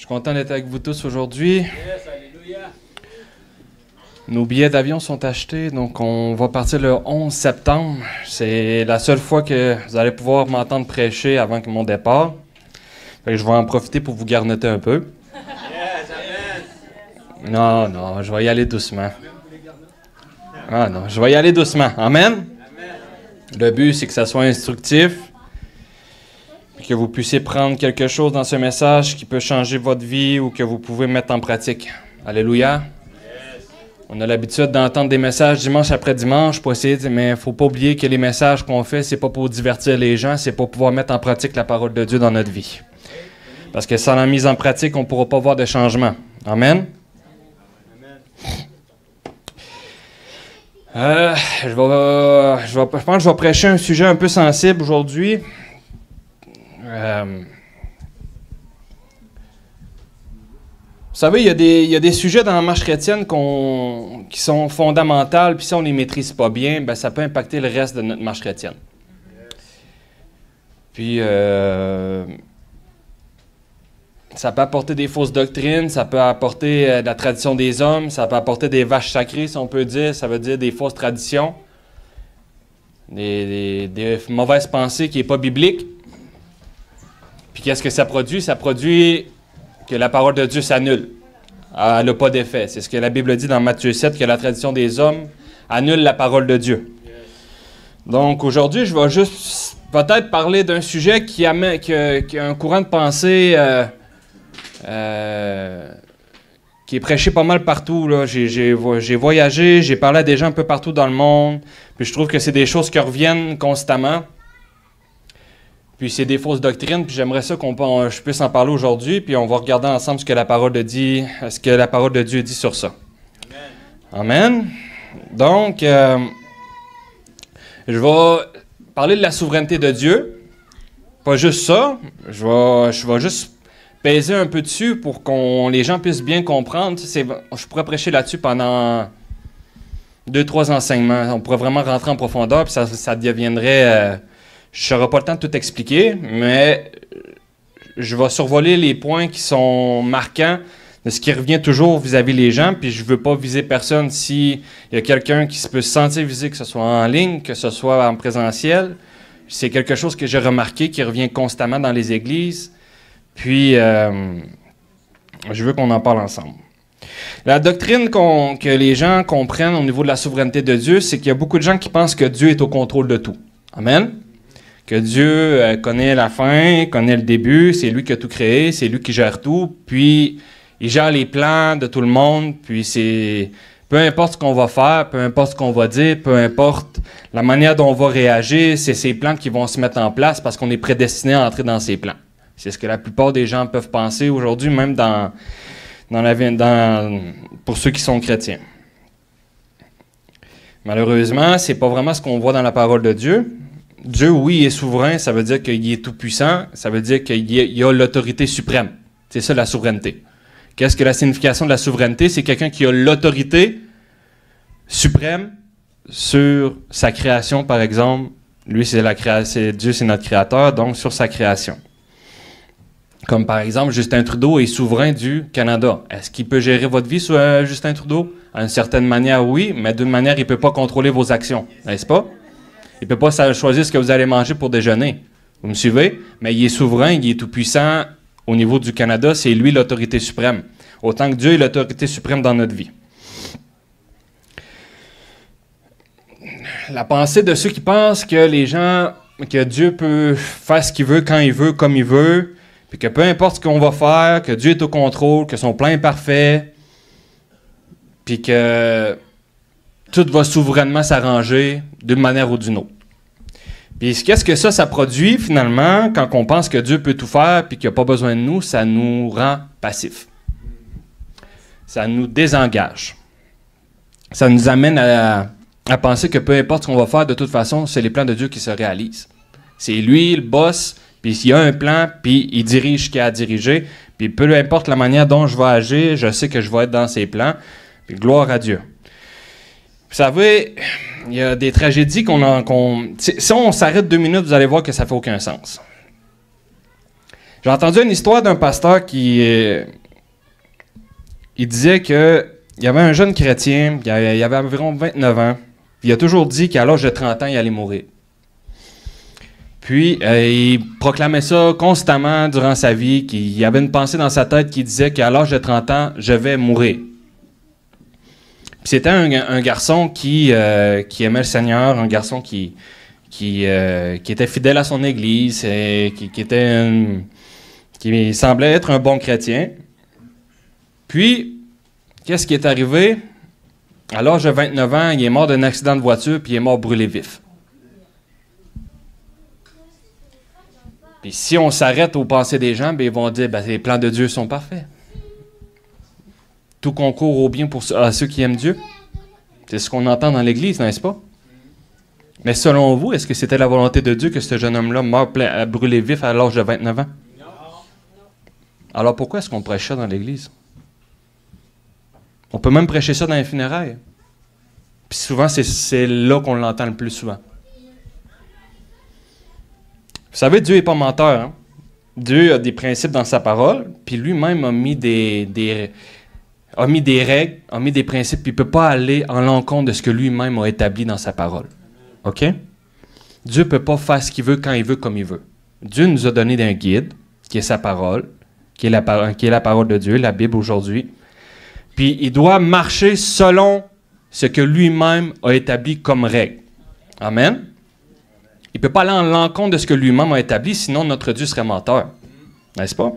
suis content d'être avec vous tous aujourd'hui. Yes, alléluia. Nos billets d'avion sont achetés, donc on va partir le 11 septembre. C'est la seule fois que vous allez pouvoir m'entendre prêcher avant mon départ. Fait que je vais en profiter pour vous garnotter un peu. Yes, amen. Non, je vais y aller doucement. Ah non, je vais y aller doucement. Amen? Amen. Le but, c'est que ça soit instructif, que vous puissiez prendre quelque chose dans ce message qui peut changer votre vie ou que vous pouvez mettre en pratique. Alléluia. Yes. On a l'habitude d'entendre des messages dimanche après dimanche pour essayer, mais il ne faut pas oublier que les messages qu'on fait, c'est pas pour divertir les gens, c'est pour pouvoir mettre en pratique la parole de Dieu dans notre vie. Parce que sans la mise en pratique, on ne pourra pas voir de changement. Amen. Je pense que je vais prêcher un sujet un peu sensible aujourd'hui. Vous savez, il y a des sujets dans la marche chrétienne qui sont fondamentaux, puis si on ne les maîtrise pas bien, ben, ça peut impacter le reste de notre marche chrétienne. Puis, ça peut apporter des fausses doctrines, ça peut apporter la tradition des hommes, ça peut apporter des vaches sacrées, si on peut dire, ça veut dire des fausses traditions, des mauvaises pensées qui n'est pas biblique. Puis qu'est-ce que ça produit? Ça produit que la parole de Dieu s'annule. Elle n'a pas d'effet. C'est ce que la Bible dit dans Matthieu 7, que la tradition des hommes annule la parole de Dieu. Donc aujourd'hui, je vais juste peut-être parler d'un sujet qui a un courant de pensée qui est prêché pas mal partout, là. J'ai voyagé, j'ai parlé à des gens un peu partout dans le monde, puis je trouve que c'est des choses qui reviennent constamment. Puis c'est des fausses doctrines, puis j'aimerais ça je puisse en parler aujourd'hui, puis on va regarder ensemble ce que la parole de Dieu dit sur ça. Amen. Donc, je vais parler de la souveraineté de Dieu. Pas juste ça, je vais juste peser un peu dessus pour que les gens puissent bien comprendre. Je pourrais prêcher là-dessus pendant 2-3 enseignements. On pourrait vraiment rentrer en profondeur, puis ça deviendrait... je n'aurai pas le temps de tout expliquer, mais je vais survoler les points qui sont marquants de ce qui revient toujours vis-à-vis les gens, puis je ne veux pas viser personne. S'il y a quelqu'un qui peut se sentir visé, que ce soit en ligne, que ce soit en présentiel, c'est quelque chose que j'ai remarqué qui revient constamment dans les églises, puis je veux qu'on en parle ensemble. La doctrine que les gens comprennent au niveau de la souveraineté de Dieu, c'est qu'il y a beaucoup de gens qui pensent que Dieu est au contrôle de tout. Amen? Que Dieu connaît la fin, connaît le début, c'est lui qui a tout créé, c'est lui qui gère tout, puis il gère les plans de tout le monde, puis c'est... Peu importe ce qu'on va faire, peu importe ce qu'on va dire, peu importe la manière dont on va réagir, c'est ces plans qui vont se mettre en place parce qu'on est prédestiné à entrer dans ces plans. C'est ce que la plupart des gens peuvent penser aujourd'hui, même pour ceux qui sont chrétiens. Malheureusement, c'est pas vraiment ce qu'on voit dans la parole de Dieu. Dieu, oui, est souverain, ça veut dire qu'il est tout-puissant, ça veut dire qu'il a l'autorité suprême. C'est ça la souveraineté. Qu'est-ce que la signification de la souveraineté? C'est quelqu'un qui a l'autorité suprême sur sa création, par exemple. Lui, Dieu, c'est notre créateur, donc sur sa création. Comme par exemple, Justin Trudeau est souverain du Canada. Est-ce qu'il peut gérer votre vie, Justin Trudeau? D'une certaine manière, oui, mais d'une manière, il ne peut pas contrôler vos actions, n'est-ce pas? Il ne peut pas choisir ce que vous allez manger pour déjeuner. Vous me suivez? Mais il est souverain, il est tout-puissant. Au niveau du Canada, c'est lui l'autorité suprême. Autant que Dieu est l'autorité suprême dans notre vie. La pensée de ceux qui pensent que Dieu peut faire ce qu'il veut, quand il veut, comme il veut, puis que peu importe ce qu'on va faire, que Dieu est au contrôle, que son plan est parfait, puis que tout va souverainement s'arranger d'une manière ou d'une autre. Puis qu'est-ce que ça produit finalement quand on pense que Dieu peut tout faire puis qu'il n'a pas besoin de nous? Ça nous rend passifs. Ça nous désengage. Ça nous amène à penser que peu importe ce qu'on va faire, de toute façon, c'est les plans de Dieu qui se réalisent. C'est lui le boss, puis s'il y a un plan, puis il dirige ce qu'il a à diriger, puis peu importe la manière dont je vais agir, je sais que je vais être dans ses plans, puis gloire à Dieu. Vous savez, il y a des tragédies si on s'arrête 2 minutes, vous allez voir que ça ne fait aucun sens. J'ai entendu une histoire d'un pasteur qui il disait que il y avait un jeune chrétien, il avait environ 29 ans, puis il a toujours dit qu'à l'âge de 30 ans, il allait mourir. Puis, il proclamait ça constamment durant sa vie, qu'il y avait une pensée dans sa tête qui disait qu'à l'âge de 30 ans, je vais mourir. Puis c'était un garçon qui aimait le Seigneur, un garçon qui était fidèle à son église, qui semblait être un bon chrétien. Puis, qu'est-ce qui est arrivé? À l'âge de 29 ans, il est mort d'un accident de voiture, puis il est mort brûlé vif. Puis si on s'arrête aux pensées des gens, bien, ils vont dire, les plans de Dieu sont parfaits. Tout concourt au bien à ceux qui aiment Dieu. C'est ce qu'on entend dans l'Église, n'est-ce pas? Mais selon vous, est-ce que c'était la volonté de Dieu que ce jeune homme-là meure brûlé vif à l'âge de 29 ans? Non. Alors pourquoi est-ce qu'on prêche ça dans l'Église? On peut même prêcher ça dans les funérailles. Puis souvent, c'est là qu'on l'entend le plus souvent. Vous savez, Dieu n'est pas menteur. Hein? Dieu a des principes dans sa parole, puis lui-même a mis des règles, a mis des principes, puis il ne peut pas aller en l'encontre de ce que lui-même a établi dans sa parole. OK? Dieu ne peut pas faire ce qu'il veut, quand il veut, comme il veut. Dieu nous a donné un guide, qui est sa parole, qui est la parole de Dieu, la Bible aujourd'hui. Puis il doit marcher selon ce que lui-même a établi comme règle. Amen? Il ne peut pas aller en l'encontre de ce que lui-même a établi, sinon notre Dieu serait menteur. N'est-ce pas?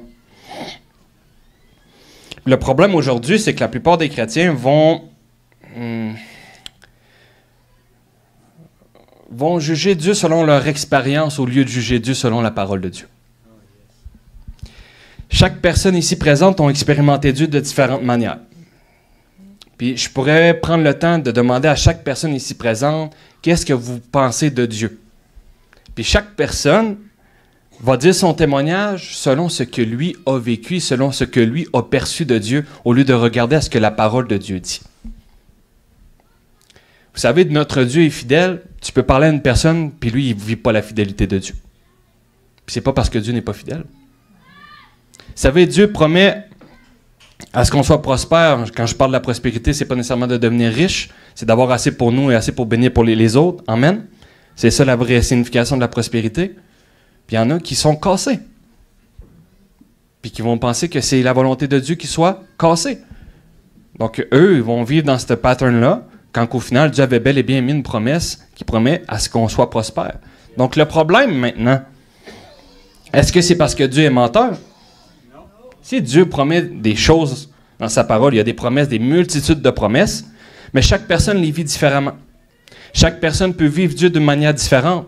Le problème aujourd'hui, c'est que la plupart des chrétiens vont juger Dieu selon leur expérience au lieu de juger Dieu selon la parole de Dieu. Chaque personne ici présente a expérimenté Dieu de différentes manières. Puis je pourrais prendre le temps de demander à chaque personne ici présente, qu'est-ce que vous pensez de Dieu? Puis chaque personne va dire son témoignage selon ce que lui a vécu, selon ce que lui a perçu de Dieu, au lieu de regarder à ce que la parole de Dieu dit. Vous savez, notre Dieu est fidèle. Tu peux parler à une personne, puis lui, il ne vit pas la fidélité de Dieu. Puis c'est pas parce que Dieu n'est pas fidèle. Vous savez, Dieu promet à ce qu'on soit prospère. Quand je parle de la prospérité, c'est pas nécessairement de devenir riche, c'est d'avoir assez pour nous et assez pour bénir pour les autres. Amen. C'est ça la vraie signification de la prospérité. Puis il y en a qui sont cassés. Puis qui vont penser que c'est la volonté de Dieu qui soit cassée. Donc eux, ils vont vivre dans ce pattern-là, quand qu'au final, Dieu avait bel et bien mis une promesse qui promet à ce qu'on soit prospère. Donc le problème maintenant, est-ce que c'est parce que Dieu est menteur? Non. Si Dieu promet des choses dans sa parole, il y a des promesses, des multitudes de promesses, mais chaque personne les vit différemment. Chaque personne peut vivre Dieu d'une manière différente.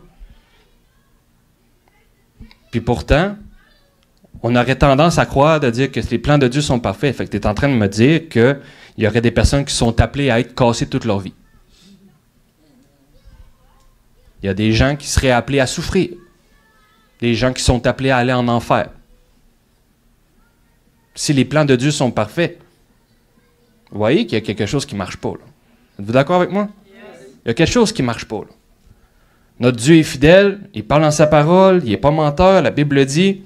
Puis pourtant, on aurait tendance à croire, de dire que les plans de Dieu sont parfaits. Fait que tu es en train de me dire qu'il y aurait des personnes qui sont appelées à être cassées toute leur vie. Il y a des gens qui seraient appelés à souffrir. Des gens qui sont appelés à aller en enfer. Si les plans de Dieu sont parfaits, vous voyez qu'il y a quelque chose qui ne marche pas. Là. Êtes-vous d'accord avec moi? Il y a quelque chose qui ne marche pas. Là. Notre Dieu est fidèle, il parle dans sa parole, il n'est pas menteur, la Bible le dit.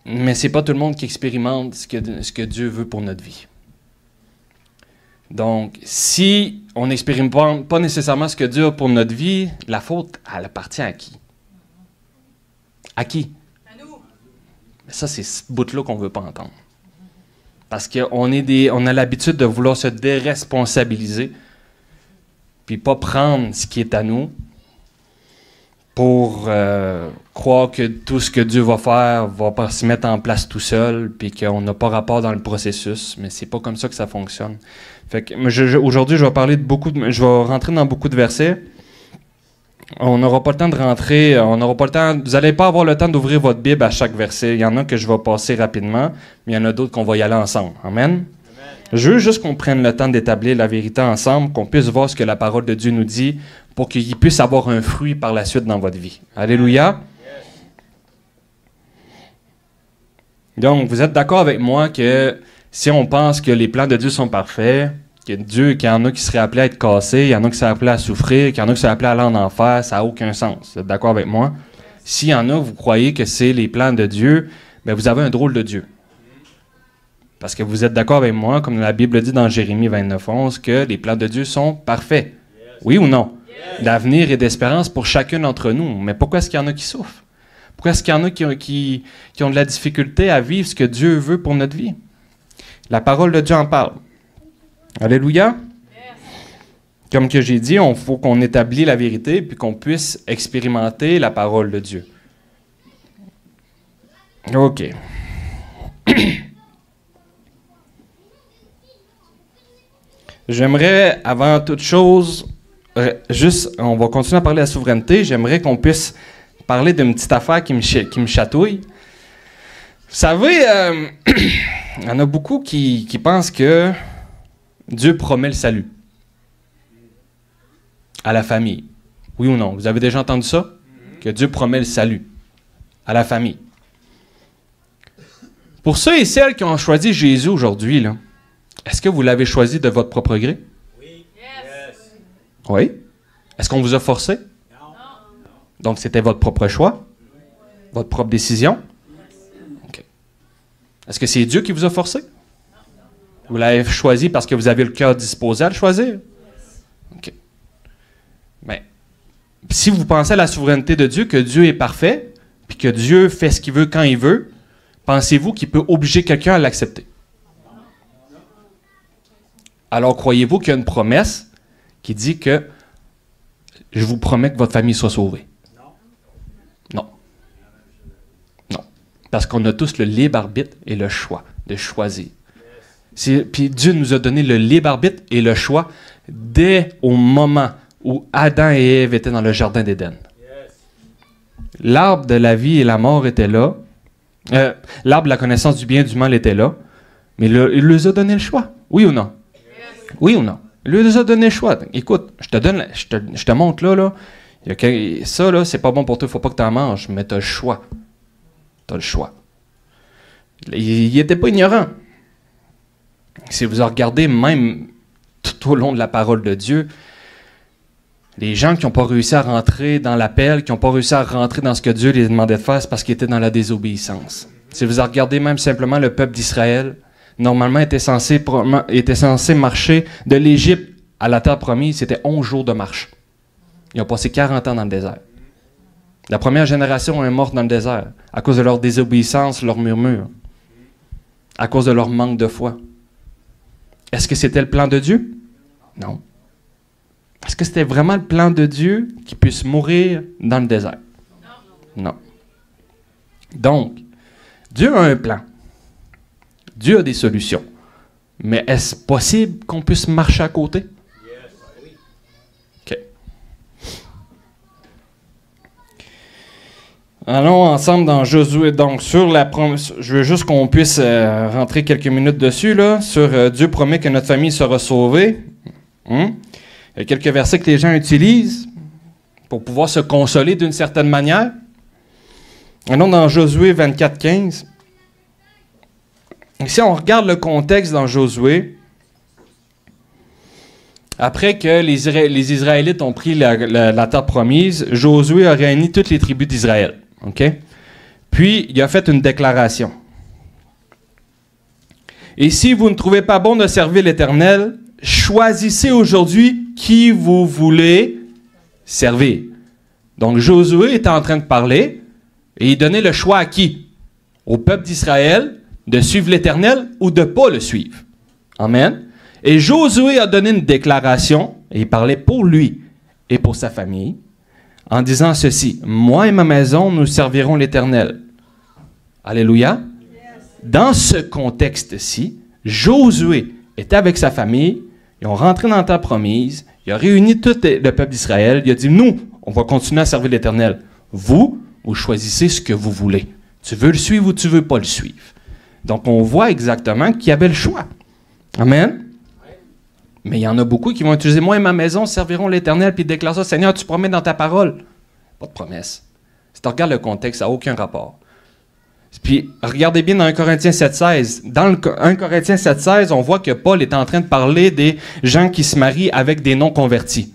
Mais ce n'est pas tout le monde qui expérimente ce que Dieu veut pour notre vie. Donc, si on n'expérimente pas nécessairement ce que Dieu a pour notre vie, la faute, elle appartient à qui? À qui? À nous. Mais ça, c'est ce bout-là qu'on ne veut pas entendre. Parce qu'on a l'habitude de vouloir se déresponsabiliser, puis pas prendre ce qui est à nous pour croire que tout ce que Dieu va faire va pas se mettre en place tout seul, puis qu'on n'a pas rapport dans le processus. Mais c'est pas comme ça que ça fonctionne. Fait que aujourd'hui, je vais parler je vais rentrer dans beaucoup de versets. On n'aura pas le temps de rentrer, vous n'allez pas avoir le temps d'ouvrir votre Bible à chaque verset. Il y en a que je vais passer rapidement, mais il y en a d'autres qu'on va y aller ensemble. Amen. Je veux juste qu'on prenne le temps d'établir la vérité ensemble, qu'on puisse voir ce que la parole de Dieu nous dit pour qu'il puisse avoir un fruit par la suite dans votre vie. Alléluia. Donc, vous êtes d'accord avec moi que si on pense que les plans de Dieu sont parfaits, qu'il y en a qui seraient appelés à être cassés, il y en a qui seraient appelés à souffrir, qu'il y en a qui seraient appelés à aller en enfer, ça n'a aucun sens. Vous êtes d'accord avec moi? S'il y en a, vous croyez que c'est les plans de Dieu, bien, vous avez un drôle de Dieu. Parce que vous êtes d'accord avec moi, comme la Bible dit dans Jérémie 29:11, que les plans de Dieu sont parfaits. Oui ou non? D'avenir et d'espérance pour chacun d'entre nous. Mais pourquoi est-ce qu'il y en a qui souffrent? Pourquoi est-ce qu'il y en a qui ont de la difficulté à vivre ce que Dieu veut pour notre vie? La parole de Dieu en parle. Alléluia. Comme que j'ai dit, il faut qu'on établisse la vérité puis qu'on puisse expérimenter la parole de Dieu. OK. J'aimerais, avant toute chose, on va continuer à parler de la souveraineté, j'aimerais qu'on puisse parler d'une petite affaire qui me chatouille. Vous savez, il y en a beaucoup qui pensent que Dieu promet le salut à la famille. Oui ou non? Vous avez déjà entendu ça? Que Dieu promet le salut à la famille. Pour ceux et celles qui ont choisi Jésus aujourd'hui, là, est-ce que vous l'avez choisi de votre propre gré? Oui. Oui. Est-ce qu'on vous a forcé? Non. Donc, c'était votre propre choix? Votre propre décision? OK. Est-ce que c'est Dieu qui vous a forcé? Vous l'avez choisi parce que vous avez le cœur disposé à le choisir? OK. Mais, si vous pensez à la souveraineté de Dieu, que Dieu est parfait, puis que Dieu fait ce qu'il veut quand il veut, pensez-vous qu'il peut obliger quelqu'un à l'accepter? Alors, croyez-vous qu'il y a une promesse qui dit que je vous promets que votre famille soit sauvée? Non. Non. Parce qu'on a tous le libre arbitre et le choix de choisir. Puis Dieu nous a donné le libre arbitre et le choix dès au moment où Adam et Ève étaient dans le jardin d'Éden. L'arbre de la vie et la mort était là. L'arbre de la connaissance du bien et du mal était là. Mais il leur a donné le choix. Oui ou non? Oui ou non? Il leur a donné le choix. Écoute, je te montre là. Ça, là, c'est pas bon pour toi, il faut pas que tu en manges, mais tu as le choix. Tu as le choix. Il n'était pas ignorant. Si vous regardez même tout au long de la parole de Dieu, les gens qui n'ont pas réussi à rentrer dans l'appel, qui n'ont pas réussi à rentrer dans ce que Dieu les demandait de faire, c'est parce qu'ils étaient dans la désobéissance. Si vous regardez même simplement le peuple d'Israël, normalement était censé marcher de l'Égypte à la terre promise, c'était 11 jours de marche. Ils ont passé 40 ans dans le désert. La première génération est morte dans le désert à cause de leur désobéissance, leur murmure, à cause de leur manque de foi. Est-ce que c'était le plan de Dieu? Non. Est-ce que c'était vraiment le plan de Dieu qu'ils puissent mourir dans le désert? Non. Donc, Dieu a un plan. Dieu a des solutions. Mais est-ce possible qu'on puisse marcher à côté? OK. Allons ensemble dans Josué. Donc, sur la promesse, je veux juste qu'on puisse rentrer quelques minutes dessus, là, sur Dieu promet que notre famille sera sauvée. Il y a quelques versets que les gens utilisent pour pouvoir se consoler d'une certaine manière. Allons dans Josué 24:15. Ici, on regarde le contexte dans Josué. Après que les Israélites ont pris la terre promise, Josué a réuni toutes les tribus d'Israël. Okay? Puis, il a fait une déclaration. Et si vous ne trouvez pas bon de servir l'Éternel, choisissez aujourd'hui qui vous voulez servir. Donc, Josué était en train de parler et il donnait le choix à qui? Au peuple d'Israël de suivre l'Éternel ou de ne pas le suivre. Amen. Et Josué a donné une déclaration, et il parlait pour lui et pour sa famille, en disant ceci: moi et ma maison, nous servirons l'Éternel. Alléluia. Dans ce contexte-ci, Josué était avec sa famille, ils ont rentré dans la terre promise, il a réuni tout le peuple d'Israël, il a dit, nous, on va continuer à servir l'Éternel. Vous choisissez ce que vous voulez. Tu veux le suivre ou tu ne veux pas le suivre. Donc, on voit exactement qu'il y avait le choix. Amen. Mais il y en a beaucoup qui vont utiliser « Moi et ma maison serviront l'Éternel » puis ils déclarent ça « Seigneur, tu promets dans ta parole. » Pas de promesse. Si tu regardes le contexte, ça n'a aucun rapport. Puis, regardez bien dans 1 Corinthiens 7,16. Dans 1 Corinthiens 7,16, on voit que Paul est en train de parler des gens qui se marient avec des non-convertis.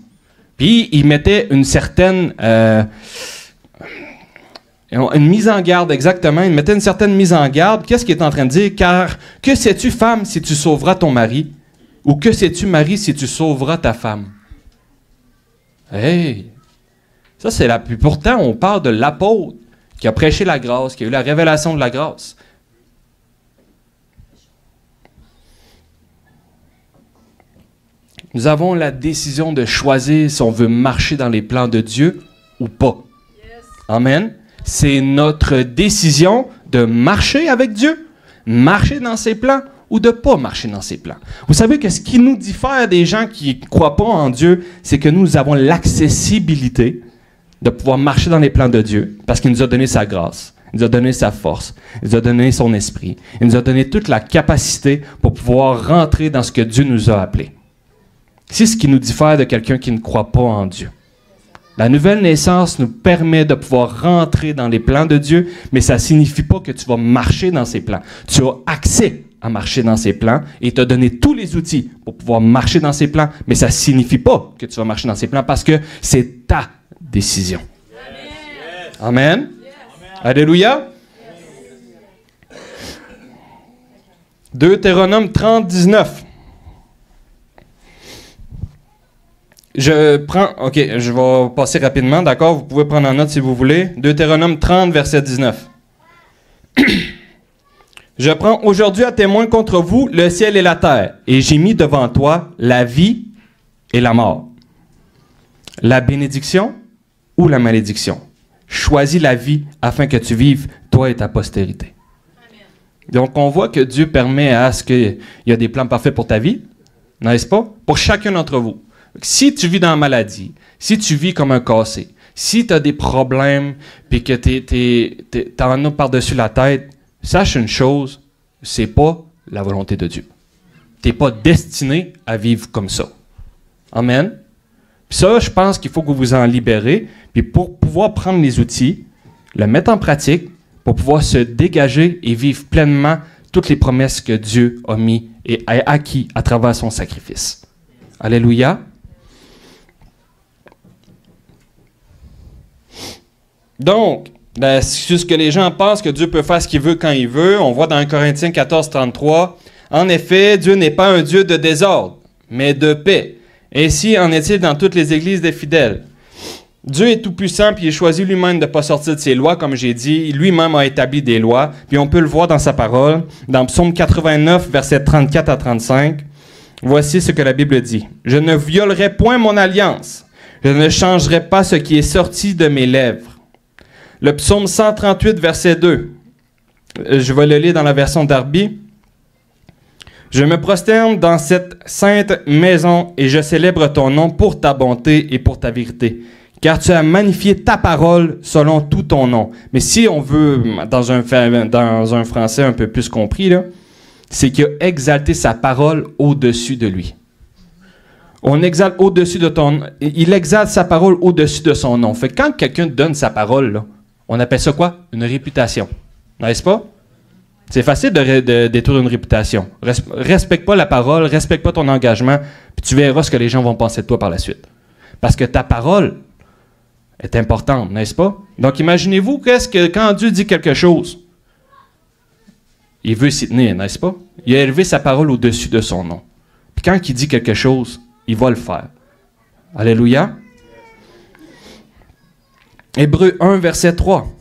Puis, il mettait une certaine Une mise en garde, exactement. Il mettait une certaine mise en garde. Qu'est-ce qu'il est en train de dire? Car que sais-tu, femme, si tu sauveras ton mari? Ou que sais-tu, mari, si tu sauveras ta femme? Hey! Ça, c'est la... Puis pourtant, on parle de l'apôtre qui a prêché la grâce, qui a eu la révélation de la grâce. Nous avons la décision de choisir si on veut marcher dans les plans de Dieu ou pas. Amen. C'est notre décision de marcher avec Dieu, marcher dans ses plans ou de ne pas marcher dans ses plans. Vous savez que ce qui nous diffère des gens qui ne croient pas en Dieu, c'est que nous avons l'accessibilité de pouvoir marcher dans les plans de Dieu parce qu'il nous a donné sa grâce, il nous a donné sa force, il nous a donné son esprit, il nous a donné toute la capacité pour pouvoir rentrer dans ce que Dieu nous a appelé. C'est ce qui nous diffère de quelqu'un qui ne croit pas en Dieu. La nouvelle naissance nous permet de pouvoir rentrer dans les plans de Dieu, mais ça ne signifie pas que tu vas marcher dans ses plans. Tu as accès à marcher dans ses plans et t'a donné tous les outils pour pouvoir marcher dans ses plans, mais ça ne signifie pas que tu vas marcher dans ses plans parce que c'est ta décision. Amen. Amen. Alléluia. Deutéronome 30, 19. OK, je vais passer rapidement, d'accord? Vous pouvez prendre en note si vous voulez. Deutéronome 30, verset 19. Je prends aujourd'hui à témoin contre vous le ciel et la terre, et j'ai mis devant toi la vie et la mort, la bénédiction ou la malédiction. Choisis la vie afin que tu vives, toi et ta postérité. Donc, on voit que Dieu permet à ce qu'il y ait des plans parfaits pour ta vie, n'est-ce pas? Pour chacun d'entre vous. Si tu vis dans la maladie, si tu vis comme un cassé, si tu as des problèmes puis que t'en as par-dessus la tête, sache une chose, c'est pas la volonté de Dieu. Tu n'es pas destiné à vivre comme ça. Amen. Puis ça, je pense qu'il faut que vous vous en libérez, puis pour pouvoir prendre les outils, le mettre en pratique, pour pouvoir se dégager et vivre pleinement toutes les promesses que Dieu a mis et a acquis à travers son sacrifice. Alléluia. Donc, c'est ce que les gens pensent que Dieu peut faire ce qu'il veut quand il veut. On voit dans 1 Corinthiens 14, 33. En effet, Dieu n'est pas un Dieu de désordre, mais de paix. Ainsi en est-il dans toutes les églises des fidèles. Dieu est tout-puissant, puis il choisit lui-même de ne pas sortir de ses lois, comme j'ai dit. Lui-même a établi des lois, puis on peut le voir dans sa parole. Dans Psaume 89, versets 34 à 35, voici ce que la Bible dit. « Je ne violerai point mon alliance. Je ne changerai pas ce qui est sorti de mes lèvres. » Le psaume 138, verset 2. Je vais le lire dans la version Darby. « Je me prosterne dans cette sainte maison et je célèbre ton nom pour ta bonté et pour ta vérité. Car tu as magnifié ta parole selon tout ton nom. » Mais si on veut, dans un français un peu plus compris, là, c'est qu'il a exalté sa parole au-dessus de lui. On exalte au-dessus de ton... Il exalte sa parole au-dessus de son nom. Fait que quand quelqu'un donne sa parole, là, on appelle ça quoi? Une réputation. N'est-ce pas? C'est facile de détruire une réputation. Respecte pas la parole, respecte pas ton engagement, puis tu verras ce que les gens vont penser de toi par la suite. Parce que ta parole est importante, n'est-ce pas? Donc imaginez-vous qu'est-ce que quand Dieu dit quelque chose, il veut s'y tenir, n'est-ce pas? Il a élevé sa parole au-dessus de son nom. Puis quand il dit quelque chose, il va le faire. Alléluia. Hébreux 1, verset 3.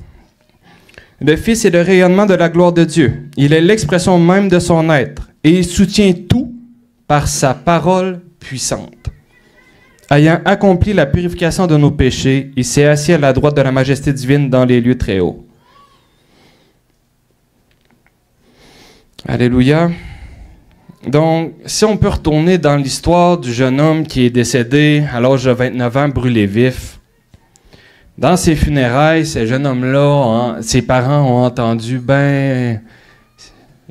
Le Fils est le rayonnement de la gloire de Dieu. Il est l'expression même de son être. Et il soutient tout par sa parole puissante. Ayant accompli la purification de nos péchés, il s'est assis à la droite de la majesté divine dans les lieux très hauts. Alléluia. Donc, si on peut retourner dans l'histoire du jeune homme qui est décédé à l'âge de 29 ans, brûlé vif, dans ses funérailles, ce jeune homme-là, ses parents ont entendu,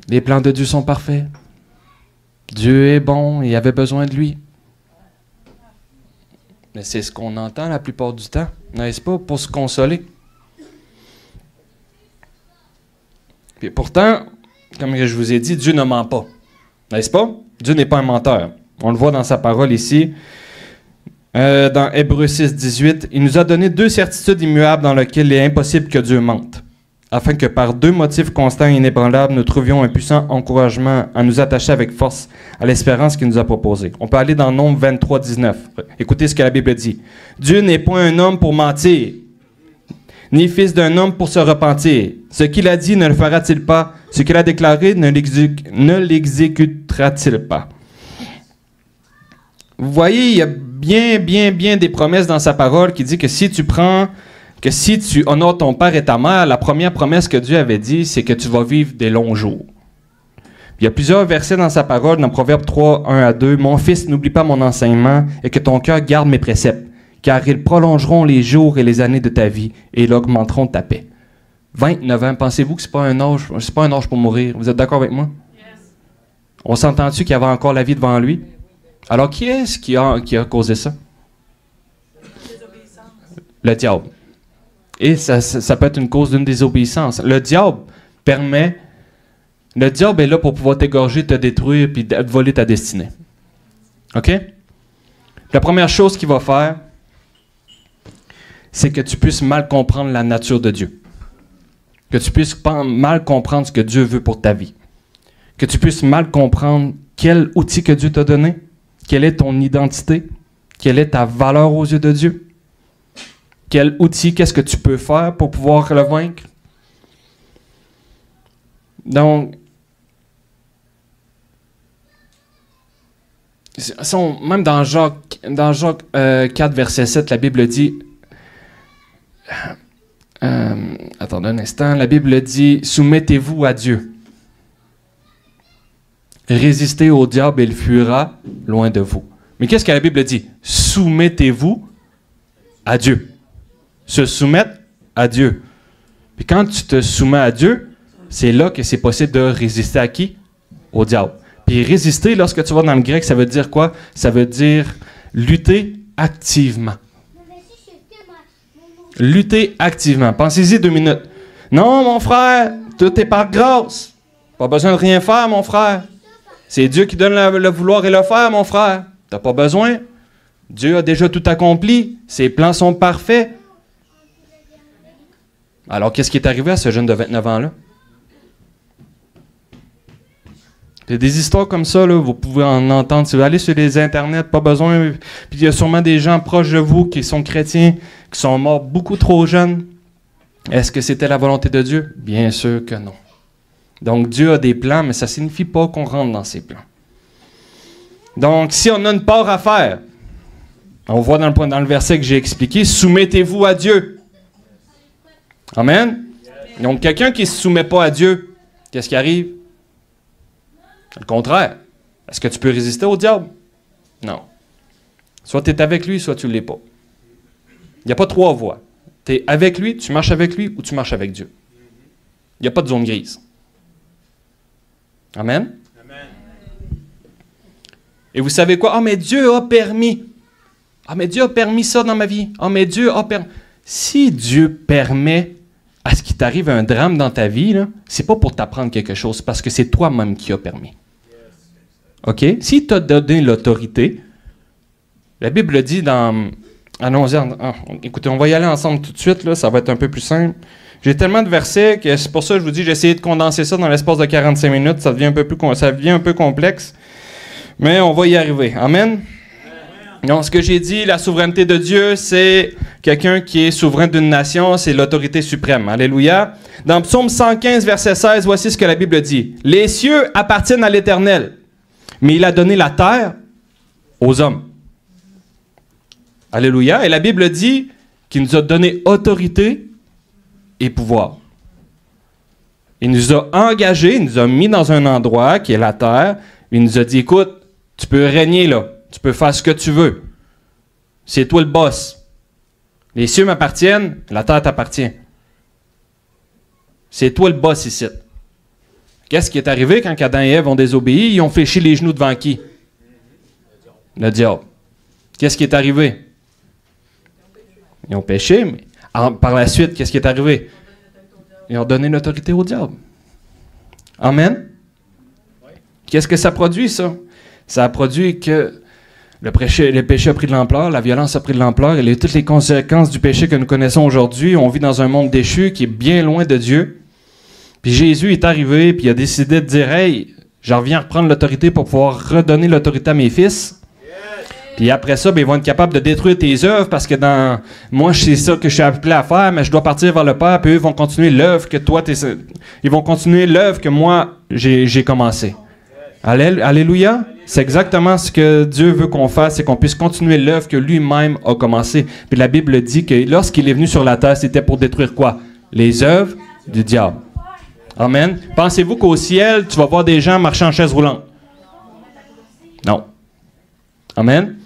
les plans de Dieu sont parfaits. Dieu est bon, il avait besoin de lui. Mais c'est ce qu'on entend la plupart du temps, n'est-ce pas, pour se consoler. Puis pourtant, comme je vous ai dit, Dieu ne ment pas. N'est-ce pas? Dieu n'est pas un menteur. On le voit dans sa parole ici. dans Hébreux 6, 18, « Il nous a donné deux certitudes immuables dans lesquelles il est impossible que Dieu mente, afin que par deux motifs constants et inébranlables, nous trouvions un puissant encouragement à nous attacher avec force à l'espérance qu'il nous a proposée. » On peut aller dans Nombre 23, 19. Écoutez ce que la Bible dit. « Dieu n'est point un homme pour mentir, ni fils d'un homme pour se repentir. Ce qu'il a dit ne le fera-t-il pas? Ce qu'il a déclaré ne l'exécutera-t-il pas? » Vous voyez, il y a bien des promesses dans sa parole qui dit que si tu honores ton père et ta mère, la première promesse que Dieu avait dit, c'est que tu vas vivre des longs jours. Il y a plusieurs versets dans sa parole, dans Proverbe 3, 1 à 2. « Mon fils, n'oublie pas mon enseignement et que ton cœur garde mes préceptes, car ils prolongeront les jours et les années de ta vie et ils augmenteront ta paix. » 29 ans, pensez-vous que c'est pas un âge pour mourir? Vous êtes d'accord avec moi? Yes. On s'entend-tu qu'il y avait encore la vie devant lui? Alors, qui est-ce qui a causé ça? Le diable. Et ça peut être une cause d'une désobéissance. Le diable est là pour pouvoir t'égorger, te détruire, puis te voler ta destinée. OK? La première chose qu'il va faire, c'est que tu puisses mal comprendre la nature de Dieu. Que tu puisses mal comprendre ce que Dieu veut pour ta vie. Que tu puisses mal comprendre quel outil que Dieu t'a donné. Quelle est ton identité? Quelle est ta valeur aux yeux de Dieu? Quel outil, qu'est-ce que tu peux faire pour pouvoir le vaincre? Donc, même dans Jacques 4, verset 7, la Bible dit... attendez un instant, la Bible dit « Soumettez-vous à Dieu. Résistez au diable et il fuira loin de vous. » Mais qu'est-ce que la Bible dit? Soumettez-vous à Dieu. Se soumettre à Dieu. Puis quand tu te soumets à Dieu, c'est là que c'est possible de résister à qui? Au diable. Puis résister, lorsque tu vas dans le grec, ça veut dire quoi? Ça veut dire lutter activement. Lutter activement. Pensez-y 2 minutes. Non, mon frère, tout est par grâce. Pas besoin de rien faire, mon frère. C'est Dieu qui donne le vouloir et le faire, mon frère. T'as pas besoin. Dieu a déjà tout accompli. Ses plans sont parfaits. Alors, qu'est-ce qui est arrivé à ce jeune de 29 ans-là? Il y a des histoires comme ça, là, vous pouvez en entendre. Si vous allez sur les internets, pas besoin. Puis il y a sûrement des gens proches de vous qui sont chrétiens, qui sont morts beaucoup trop jeunes. Est-ce que c'était la volonté de Dieu? Bien sûr que non. Donc, Dieu a des plans, mais ça ne signifie pas qu'on rentre dans ses plans. Donc, si on a une part à faire, on voit dans le verset que j'ai expliqué, soumettez-vous à Dieu. Amen? Donc, quelqu'un qui ne se soumet pas à Dieu, qu'est-ce qui arrive? Le contraire. Est-ce que tu peux résister au diable? Non. Soit tu es avec lui, soit tu ne l'es pas. Il n'y a pas 3 voies. Tu es avec lui, tu marches avec lui ou tu marches avec Dieu. Il n'y a pas de zone grise. Amen? Amen. Et vous savez quoi? Ah, mais Dieu a permis. Ah, mais Dieu a permis ça dans ma vie. Ah, mais Dieu a permis. Si Dieu permet à ce qu'il t'arrive un drame dans ta vie, là, c'est pas pour t'apprendre quelque chose, parce que c'est toi-même qui as permis. OK? S'il t'a donné l'autorité, la Bible dit dans... Allons-y. Écoutez, on va y aller ensemble tout de suite, là, ça va être un peu plus simple. J'ai tellement de versets que c'est pour ça que je vous dis, j'ai essayé de condenser ça dans l'espace de 45 minutes. Ça devient un peu complexe. Mais on va y arriver. Amen? Donc, ce que j'ai dit, la souveraineté de Dieu, c'est quelqu'un qui est souverain d'une nation, c'est l'autorité suprême. Alléluia. Dans Psaume 115, verset 16, voici ce que la Bible dit. « Les cieux appartiennent à l'Éternel, mais il a donné la terre aux hommes. » Alléluia. Et la Bible dit qu'il nous a donné autorité et pouvoir. Il nous a engagés, il nous a mis dans un endroit qui est la terre. Il nous a dit, écoute, tu peux régner là. Tu peux faire ce que tu veux. C'est toi le boss. Les cieux m'appartiennent, la terre t'appartient. C'est toi le boss ici. Qu'est-ce qui est arrivé quand Adam et Ève ont désobéi? Ils ont fléchi les genoux devant qui? Le diable. Qu'est-ce qui est arrivé? Ils ont péché, mais par la suite, qu'est-ce qui est arrivé? Ils ont donné l'autorité au diable. Amen? Qu'est-ce que ça produit, ça? Ça a produit que Le péché a pris de l'ampleur, la violence a pris de l'ampleur, et toutes les conséquences du péché que nous connaissons aujourd'hui, on vit dans un monde déchu qui est bien loin de Dieu. Puis Jésus est arrivé, puis il a décidé de dire « Hey, je reviens reprendre l'autorité pour pouvoir redonner l'autorité à mes fils. » Puis après ça, ben, ils vont être capables de détruire tes œuvres parce que moi, c'est ça que je suis appelé à faire, mais je dois partir vers le Père, puis eux vont continuer l'œuvre que toi, ils vont continuer l'œuvre que moi, j'ai commencé. Alléluia. C'est exactement ce que Dieu veut qu'on fasse, c'est qu'on puisse continuer l'œuvre que lui-même a commencé. Puis la Bible dit que lorsqu'il est venu sur la terre, c'était pour détruire quoi? Les œuvres du diable. Amen. Pensez-vous qu'au ciel, tu vas voir des gens marcher en chaise roulante? Non. Amen.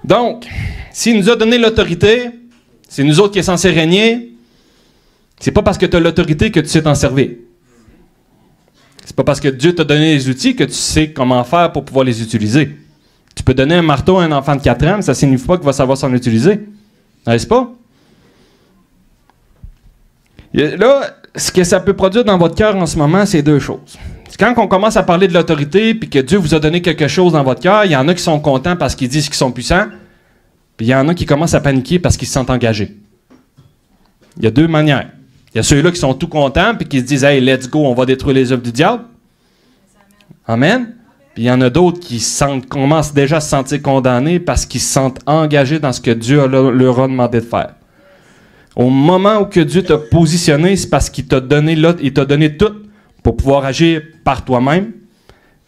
Donc, s'il nous a donné l'autorité, c'est nous autres qui sommes censés régner, c'est pas parce que tu as l'autorité que tu sais t'en servir. C'est pas parce que Dieu t'a donné les outils que tu sais comment faire pour pouvoir les utiliser. Tu peux donner un marteau à un enfant de 4 ans, mais ça ne signifie pas qu'il va savoir s'en utiliser. N'est-ce pas? Là, ce que ça peut produire dans votre cœur en ce moment, c'est 2 choses. Quand on commence à parler de l'autorité puis que Dieu vous a donné quelque chose dans votre cœur, il y en a qui sont contents parce qu'ils disent qu'ils sont puissants, puis il y en a qui commencent à paniquer parce qu'ils se sentent engagés. Il y a 2 manières. Il y a ceux-là qui sont tout contents puis qui se disent « Hey, let's go, on va détruire les œuvres du diable. » Amen. Puis il y en a d'autres qui commencent déjà à se sentir condamnés parce qu'ils se sentent engagés dans ce que Dieu leur a demandé de faire. Au moment où que Dieu t'a positionné, c'est parce qu'il t'a donné tout pour pouvoir agir par toi-même.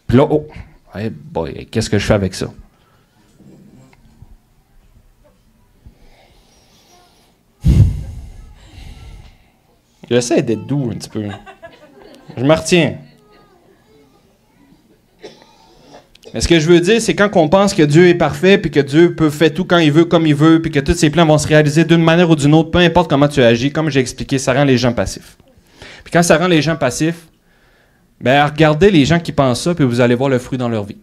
Puis là, oh, hey boy, qu'est-ce que je fais avec ça? J'essaie d'être doux un petit peu. Je me retiens. Mais ce que je veux dire, c'est quand on pense que Dieu est parfait, puis que Dieu peut faire tout quand il veut, comme il veut, puis que tous ses plans vont se réaliser d'une manière ou d'une autre, peu importe comment tu agis, comme j'ai expliqué, ça rend les gens passifs. Puis quand ça rend les gens passifs, ben regardez les gens qui pensent ça, puis vous allez voir le fruit dans leur vie.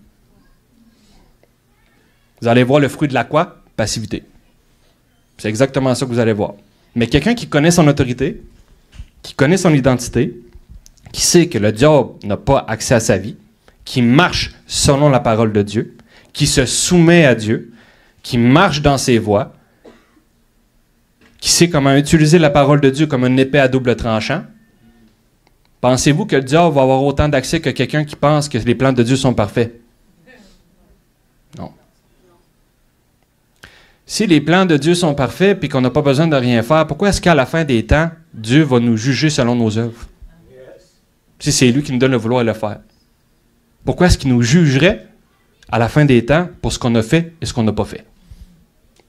Vous allez voir le fruit de la quoi? Passivité. C'est exactement ça que vous allez voir. Mais quelqu'un qui connaît son autorité, qui connaît son identité, qui sait que le diable n'a pas accès à sa vie, qui marche selon la parole de Dieu, qui se soumet à Dieu, qui marche dans ses voies, qui sait comment utiliser la parole de Dieu comme une épée à double tranchant, pensez-vous que le diable va avoir autant d'accès que quelqu'un qui pense que les plans de Dieu sont parfaits? Non. Si les plans de Dieu sont parfaits et qu'on n'a pas besoin de rien faire, pourquoi est-ce qu'à la fin des temps, Dieu va nous juger selon nos œuvres? Si c'est lui qui nous donne le vouloir et le faire. Pourquoi est-ce qu'il nous jugerait à la fin des temps pour ce qu'on a fait et ce qu'on n'a pas fait?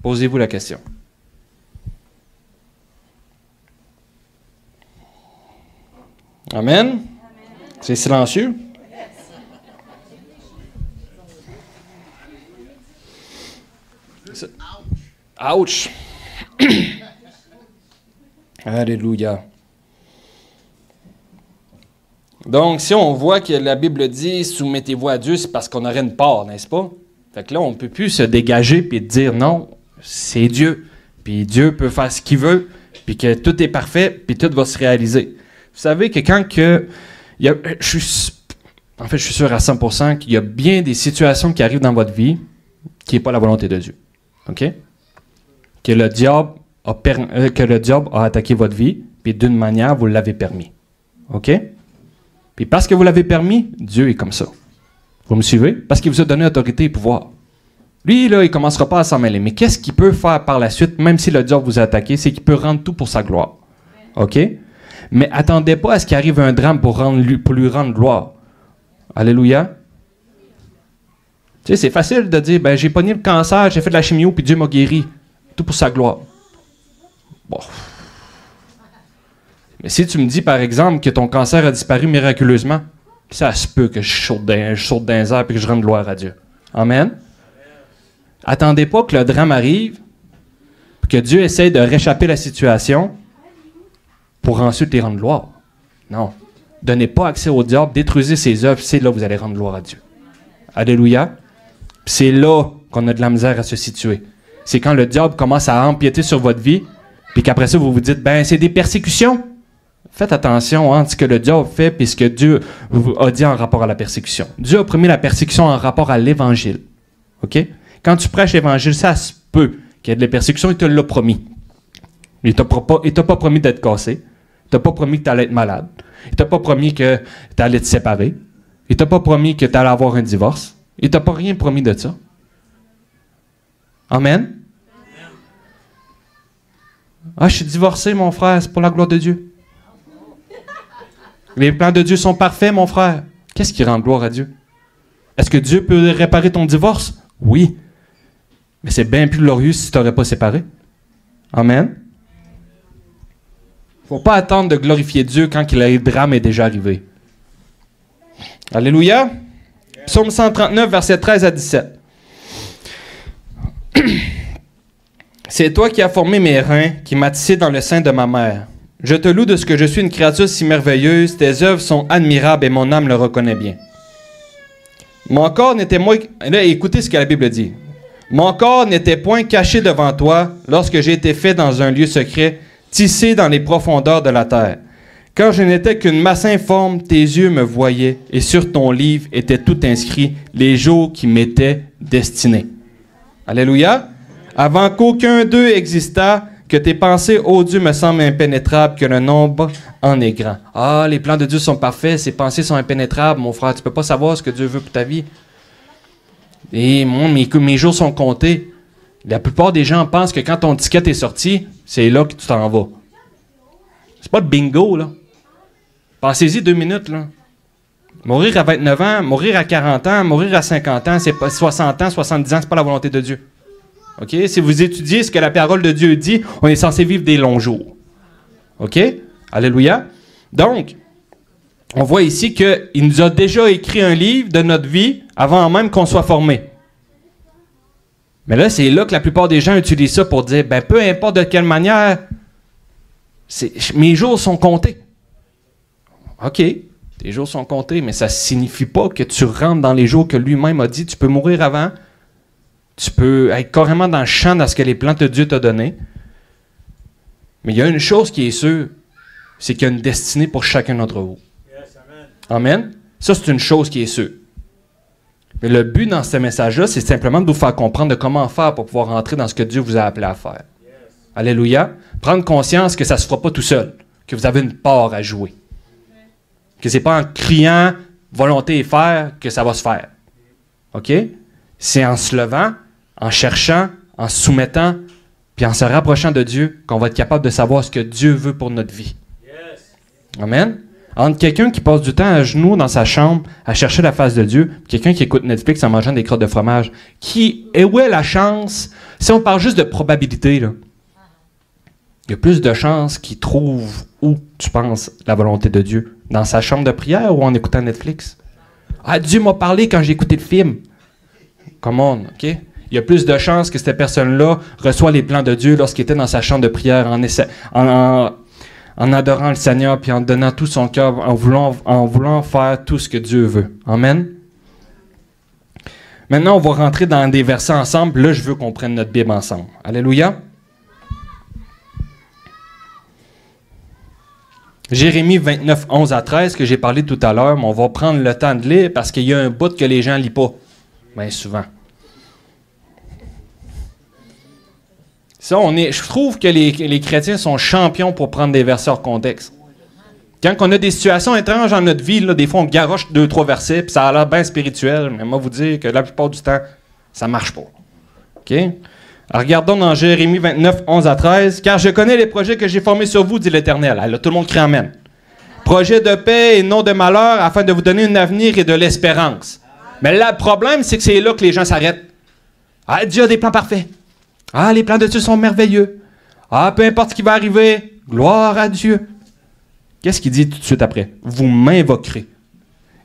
Posez-vous la question. Amen? C'est silencieux? Ouch! Alléluia. Donc, si on voit que la Bible dit « Soumettez-vous à Dieu », c'est parce qu'on aurait une part, n'est-ce pas? Fait que là, on ne peut plus se dégager et dire « Non, c'est Dieu. » Puis Dieu peut faire ce qu'il veut, puis que tout est parfait, puis tout va se réaliser. Vous savez que quand que... je suis sûr à 100% qu'il y a bien des situations qui arrivent dans votre vie qui n'est pas la volonté de Dieu. OK? Que le diable a attaqué votre vie, puis d'une manière, vous l'avez permis. OK? Puis parce que vous l'avez permis, Dieu est comme ça. Vous me suivez? Parce qu'il vous a donné autorité et pouvoir. Lui, là, il ne commencera pas à s'en mêler. Mais qu'est-ce qu'il peut faire par la suite, même si le diable vous a attaqué, c'est qu'il peut rendre tout pour sa gloire. OK? Mais attendez pas à ce qu'il arrive un drame pour lui rendre gloire. Alléluia. Tu sais, c'est facile de dire, ben j'ai pogné le cancer, j'ai fait de la chimio, puis Dieu m'a guéri. Tout pour sa gloire. Bon. Mais si tu me dis, par exemple, que ton cancer a disparu miraculeusement, ça se peut que je saute dans les airs et que je rende gloire à Dieu. Amen. Attendez pas que le drame arrive, que Dieu essaie de réchapper la situation pour ensuite les rendre gloire. Non. Donnez pas accès au diable, détruisez ses œuvres, c'est là que vous allez rendre gloire à Dieu. Alléluia. C'est là qu'on a de la misère à se situer. C'est quand le diable commence à empiéter sur votre vie, puis qu'après ça, vous vous dites, ben c'est des persécutions. Faites attention entre ce que le diable fait et ce que Dieu a dit en rapport à la persécution. Dieu a promis la persécution en rapport à l'Évangile. OK? Quand tu prêches l'Évangile, ça se peut qu'il y ait de la persécution, il te l'a promis. Il t'a pas promis d'être cassé. Il t'a pas promis que tu allais être malade. Il t'a pas promis que tu allais te séparer. Il t'a pas promis que tu allais avoir un divorce. Il t'a pas rien promis de ça. Amen? Ah, je suis divorcé, mon frère, c'est pour la gloire de Dieu. Les plans de Dieu sont parfaits, mon frère. Qu'est-ce qui rend gloire à Dieu? Est-ce que Dieu peut réparer ton divorce? Oui. Mais c'est bien plus glorieux si tu n'aurais pas séparé. Amen? Il ne faut pas attendre de glorifier Dieu quand le drame est déjà arrivé. Alléluia. Psaume 139, versets 13 à 17. C'est toi qui as formé mes reins, qui m'as tissé dans le sein de ma mère. Je te loue de ce que je suis une créature si merveilleuse, tes œuvres sont admirables et mon âme le reconnaît bien. Mon corps n'était moins... Là, écoutez ce que la Bible dit. Mon corps n'était point caché devant toi lorsque j'ai été fait dans un lieu secret, tissé dans les profondeurs de la terre. Quand je n'étais qu'une masse informe, tes yeux me voyaient, et sur ton livre étaient tout inscrits les jours qui m'étaient destinés. Alléluia. Avant qu'aucun d'eux existât, que tes pensées, ô Dieu, me semblent impénétrables, que le nombre en est grand. Ah, les plans de Dieu sont parfaits, ses pensées sont impénétrables, mon frère. Tu peux pas savoir ce que Dieu veut pour ta vie. Et moi, mes jours sont comptés. La plupart des gens pensent que quand ton ticket est sorti, c'est là que tu t'en vas. C'est pas le bingo, là. Pensez-y 2 minutes, là. Mourir à 29 ans, mourir à 40 ans, mourir à 50 ans, c'est pas 60 ans, 70 ans, c'est pas la volonté de Dieu. OK? Si vous étudiez ce que la parole de Dieu dit, on est censé vivre des longs jours. OK? Alléluia. Donc, on voit ici qu'il nous a déjà écrit un livre de notre vie avant même qu'on soit formé. Mais là, c'est là que la plupart des gens utilisent ça pour dire, ben peu importe de quelle manière, mes jours sont comptés. OK, tes jours sont comptés, mais ça ne signifie pas que tu rentres dans les jours que lui-même a dit. Tu peux mourir avant. Tu peux être carrément dans le champ dans ce que les plans de Dieu t'ont donné. Mais il y a une chose qui est sûre, c'est qu'il y a une destinée pour chacun d'entre vous. Yes, amen. Amen? Ça, c'est une chose qui est sûre. Mais le but dans ce message-là, c'est simplement de vous faire comprendre de comment faire pour pouvoir rentrer dans ce que Dieu vous a appelé à faire. Yes. Alléluia. Prendre conscience que ça ne se fera pas tout seul, que vous avez une part à jouer. Que ce n'est pas en criant volonté et faire que ça va se faire. OK? C'est en se levant, en cherchant, en se soumettant, puis en se rapprochant de Dieu qu'on va être capable de savoir ce que Dieu veut pour notre vie. Yes. Amen? Entre quelqu'un qui passe du temps à genoux dans sa chambre à chercher la face de Dieu, quelqu'un qui écoute Netflix en mangeant des crottes de fromage, où est la chance? Si on parle juste de probabilité, là, il y a plus de chances qu'il trouve où tu penses la volonté de Dieu. Dans sa chambre de prière ou en écoutant Netflix? Ah, Dieu m'a parlé quand j'ai écouté le film. Come on, OK? Il y a plus de chances que cette personne-là reçoit les plans de Dieu lorsqu'il était dans sa chambre de prière en adorant le Seigneur puis en donnant tout son cœur, en voulant faire tout ce que Dieu veut. Amen? Maintenant, on va rentrer dans des versets ensemble. Là, je veux qu'on prenne notre Bible ensemble. Alléluia. Jérémie 29, 11 à 13, que j'ai parlé tout à l'heure, mais on va prendre le temps de lire parce qu'il y a un bout que les gens ne lisent pas. Bien souvent. Ça, je trouve que les chrétiens sont champions pour prendre des versets hors contexte. Quand on a des situations étranges dans notre vie, là, des fois on garoche 2-3 versets, puis ça a l'air bien spirituel, mais moi vous dire que la plupart du temps, ça ne marche pas. OK? Alors, regardons dans Jérémie 29, 11 à 13. « Car je connais les projets que j'ai formés sur vous, dit l'Éternel. » Alors, tout le monde crie « Amen. » « Projets de paix et non de malheur, afin de vous donner un avenir et de l'espérance. » Mais là, le problème, c'est que c'est là que les gens s'arrêtent. « Ah, Dieu a des plans parfaits. Ah, les plans de Dieu sont merveilleux. Ah, peu importe ce qui va arriver, gloire à Dieu. » Qu'est-ce qu'il dit tout de suite après? « Vous m'invoquerez,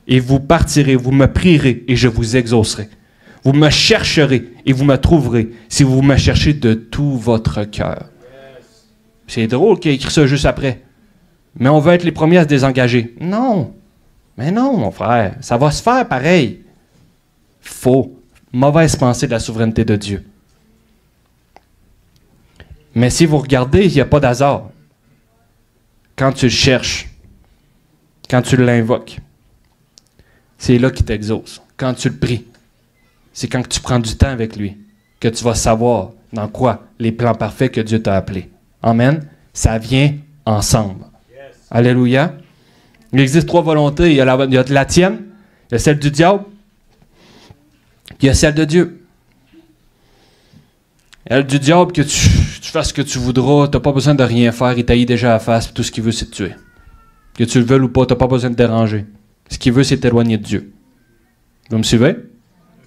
et vous partirez, vous me prierez, et je vous exaucerai. Vous me chercherez et vous me trouverez si vous me cherchez de tout votre cœur. » C'est drôle qu'il ait écrit ça juste après. Mais on veut être les premiers à se désengager. Non. Mais non, mon frère. Ça va se faire pareil. Faux. Mauvaise pensée de la souveraineté de Dieu. Mais si vous regardez, il n'y a pas d'hasard. quand tu le cherches, quand tu l'invoques, c'est là qu'il t'exauce. Quand tu le pries, c'est quand tu prends du temps avec lui que tu vas savoir dans quoi les plans parfaits que Dieu t'a appelés. Amen. Ça vient ensemble. Yes. Alléluia. Il existe 3 volontés. Il y a la tienne, il y a celle du diable, puis il y a celle de Dieu. Elle du diable, que tu fasses ce que tu voudras, tu n'as pas besoin de rien faire, il taillit déjà à la face, puis tout ce qu'il veut, c'est te tuer. Que tu le veuilles ou pas, tu n'as pas besoin de te déranger. Ce qu'il veut, c'est t'éloigner de Dieu. Vous me suivez?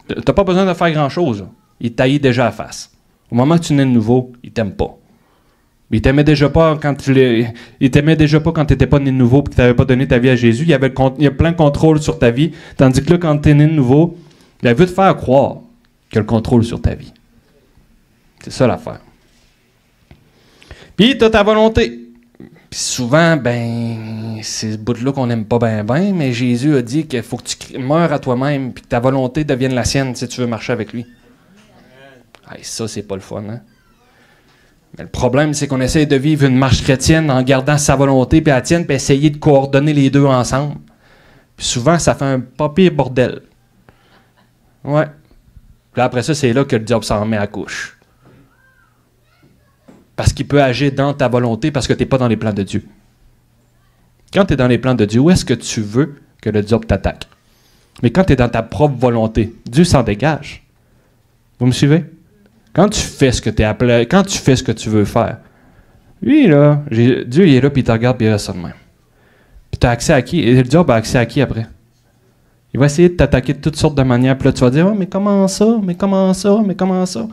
Tu n'as pas besoin de faire grand-chose. Il taillit déjà à la face. Au moment que tu nais de nouveau, il t'aime pas. Il t'aimait déjà pas quand tu n'étais pas né de nouveau et que tu n'avais pas donné ta vie à Jésus. Il y a plein de contrôle sur ta vie. Tandis que là, quand tu es né de nouveau, il a veut te faire croire qu'il a le contrôle sur ta vie. C'est ça l'affaire. Puis, tu as ta volonté. Puis souvent, c'est ce bout-là qu'on n'aime pas bien, mais Jésus a dit qu'il faut que tu meurs à toi-même puis que ta volonté devienne la sienne si tu veux marcher avec lui. Hey, ça, c'est pas le fun, hein? Mais le problème, c'est qu'on essaie de vivre une marche chrétienne en gardant sa volonté puis la tienne puis essayer de coordonner les deux ensemble. Puis souvent, ça fait un pas pire bordel. Ouais. Puis après ça, c'est là que le diable s'en met à couche. Parce qu'il peut agir dans ta volonté parce que tu n'es pas dans les plans de Dieu. Quand tu es dans les plans de Dieu, où est-ce que tu veux que le diable t'attaque? Mais quand tu es dans ta propre volonté, Dieu s'en dégage. Vous me suivez? Quand tu fais ce que tu es appelé, quand tu fais ce que tu veux faire, lui, là, Dieu, il est là, puis il te regarde, puis il reste ça de même. Puis tu as accès à qui? Et le diable a accès à qui après? Il va essayer de t'attaquer de toutes sortes de manières, puis là, tu vas dire, oh, mais comment ça? Mais comment ça? Mais comment ça?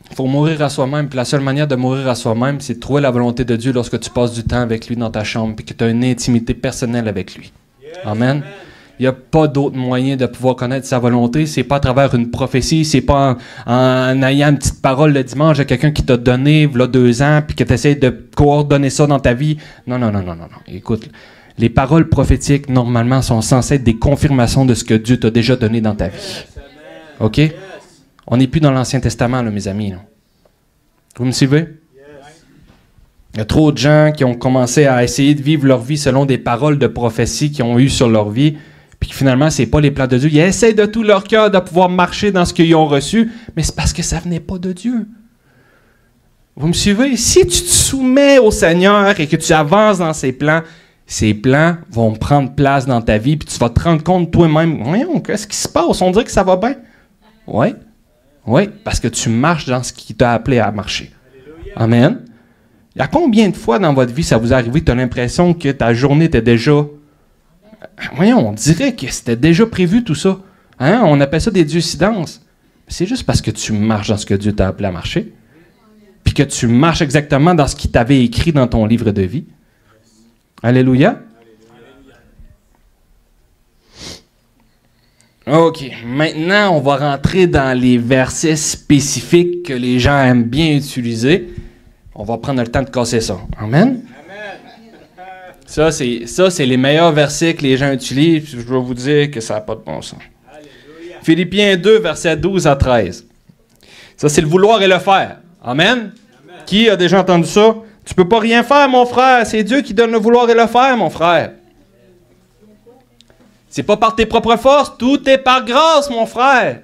Il faut mourir à soi-même, puis la seule manière de mourir à soi-même, c'est de trouver la volonté de Dieu lorsque tu passes du temps avec lui dans ta chambre, puis que tu as une intimité personnelle avec lui. Yes, Amen. Il n'y a pas d'autre moyen de pouvoir connaître sa volonté. C'est pas à travers une prophétie, c'est pas en ayant une petite parole le dimanche à quelqu'un qui t'a donné, voilà 2 ans, puis que tu essaies de coordonner ça dans ta vie. Non. Écoute, les paroles prophétiques, normalement, sont censées être des confirmations de ce que Dieu t'a déjà donné dans ta vie. OK? On n'est plus dans l'Ancien Testament, là, mes amis. Là. Vous me suivez? Il y a trop de gens qui ont commencé à essayer de vivre leur vie selon des paroles de prophétie qu'ils ont eues sur leur vie, puis finalement, c'est pas les plans de Dieu. Ils essaient de tout leur cœur de pouvoir marcher dans ce qu'ils ont reçu, mais c'est parce que ça venait pas de Dieu. Vous me suivez? Si tu te soumets au Seigneur et que tu avances dans ses plans vont prendre place dans ta vie, puis tu vas te rendre compte toi-même, voyons, qu'est-ce qui se passe? On dirait que ça va bien. Oui, parce que tu marches dans ce qui t'a appelé à marcher. Amen. Il y a combien de fois dans votre vie ça vous est arrivé que tu as l'impression que ta journée était déjà... Voyons, on dirait que c'était déjà prévu tout ça. Hein? On appelle ça des diocidences. C'est juste parce que tu marches dans ce que Dieu t'a appelé à marcher. Puis que tu marches exactement dans ce qu'il t'avait écrit dans ton livre de vie. Alléluia. OK. Maintenant, on va rentrer dans les versets spécifiques que les gens aiment bien utiliser. On va prendre le temps de casser ça. Amen. Ça, c'est les meilleurs versets que les gens utilisent. Je dois vous dire que ça n'a pas de bon sens. Alléluia. Philippiens 2, versets 12 à 13. Ça, c'est le vouloir et le faire. Amen. Amen. Qui a déjà entendu ça? Tu peux pas rien faire, mon frère. C'est Dieu qui donne le vouloir et le faire, mon frère. C'est pas par tes propres forces. Tout est par grâce, mon frère.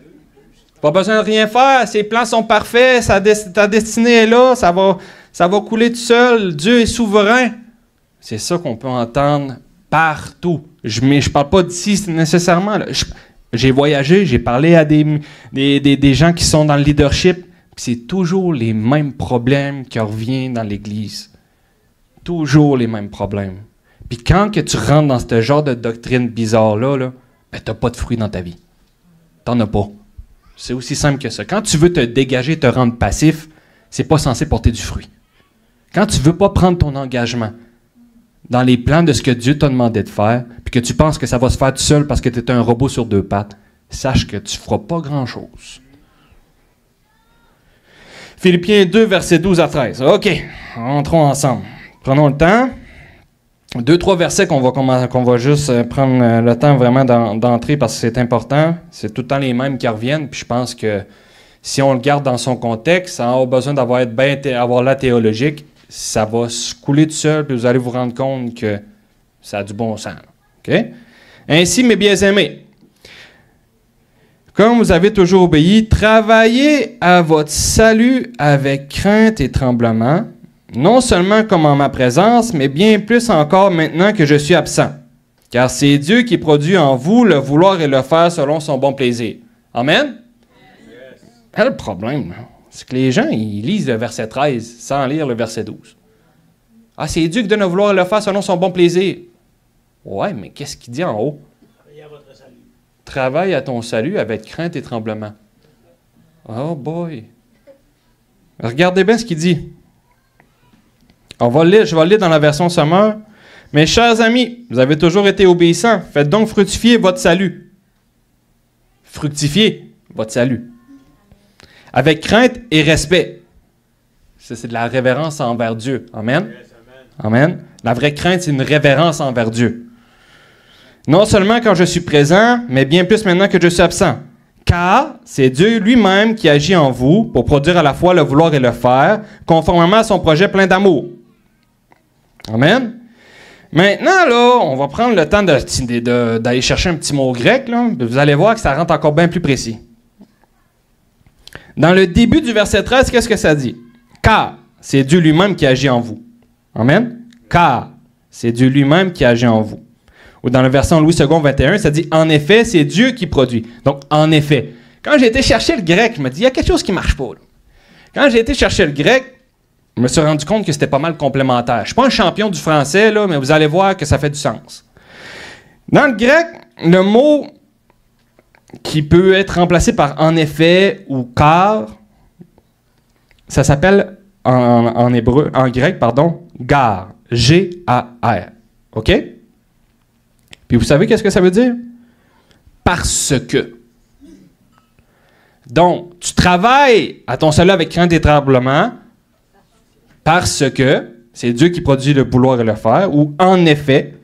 Pas besoin de rien faire. Ses plans sont parfaits. Ta destinée est là. Ça va couler tout seul. Dieu est souverain. C'est ça qu'on peut entendre partout. Mais je ne parle pas d'ici nécessairement. Là. J'ai voyagé, j'ai parlé à des gens qui sont dans le leadership. C'est toujours les mêmes problèmes qui reviennent dans l'Église. Toujours les mêmes problèmes. Puis quand que tu rentres dans ce genre de doctrine bizarre-là, tu n'as pas de fruits dans ta vie. Tu n'en as pas. C'est aussi simple que ça. Quand tu veux te dégager, te rendre passif, c'est pas censé porter du fruit. Quand tu ne veux pas prendre ton engagement dans les plans de ce que Dieu t'a demandé de faire, puis que tu penses que ça va se faire tout seul parce que tu es un robot sur 2 pattes, sache que tu ne feras pas grand-chose. Philippiens 2, versets 12 à 13. OK, rentrons ensemble. Prenons le temps. 2-3 versets qu'on va juste prendre le temps vraiment d'entrer parce que c'est important. C'est tout le temps les mêmes qui reviennent, puis je pense que si on le garde dans son contexte, sans avoir besoin avoir la théologique, ça va se couler tout seul, puis vous allez vous rendre compte que ça a du bon sens. OK? Ainsi, mes bien-aimés, comme vous avez toujours obéi, travaillez à votre salut avec crainte et tremblement, non seulement comme en ma présence, mais bien plus encore maintenant que je suis absent. Car c'est Dieu qui produit en vous le vouloir et le faire selon son bon plaisir. Amen? Yes. Le problème, c'est que les gens, ils lisent le verset 13 sans lire le verset 12. Ah, c'est Dieu qui donne le vouloir et le faire selon son bon plaisir. Ouais, mais qu'est-ce qu'il dit en haut? Travaillez à votre salut. Travaille à ton salut avec crainte et tremblement. Oh boy! Regardez bien ce qu'il dit. Je vais le lire dans la version Sommaire. Mes chers amis, vous avez toujours été obéissants. Faites donc fructifier votre salut. Fructifier votre salut. Avec crainte et respect. Ça, c'est de la révérence envers Dieu. Amen? Yes, amen. Amen. La vraie crainte, c'est une révérence envers Dieu. Non seulement quand je suis présent, mais bien plus maintenant que je suis absent. Car c'est Dieu lui-même qui agit en vous pour produire à la fois le vouloir et le faire, conformément à son projet plein d'amour. Amen. Maintenant, là, on va prendre le temps d'aller chercher un petit mot grec. Là. Vous allez voir que ça rentre encore bien plus précis. Dans le début du verset 13, qu'est-ce que ça dit? Car c'est Dieu lui-même qui agit en vous. Amen. Car c'est Dieu lui-même qui agit en vous. Ou dans la version Louis II 21, ça dit « En effet, c'est Dieu qui produit ». Donc, en effet. Quand j'ai été chercher le grec, je me dis « Il y a quelque chose qui ne marche pas. » Quand j'ai été chercher le grec, je me suis rendu compte que c'était pas mal complémentaire. Je ne suis pas un champion du français, là, mais vous allez voir que ça fait du sens. Dans le grec, le mot qui peut être remplacé par « en effet » ou « car », ça s'appelle en grec, gar. G-A-R. OK? Puis vous savez qu'est-ce que ça veut dire? Parce que. Donc, tu travailles à ton salut avec crainte et tremblement parce que c'est Dieu qui produit le vouloir et le faire, ou en effet.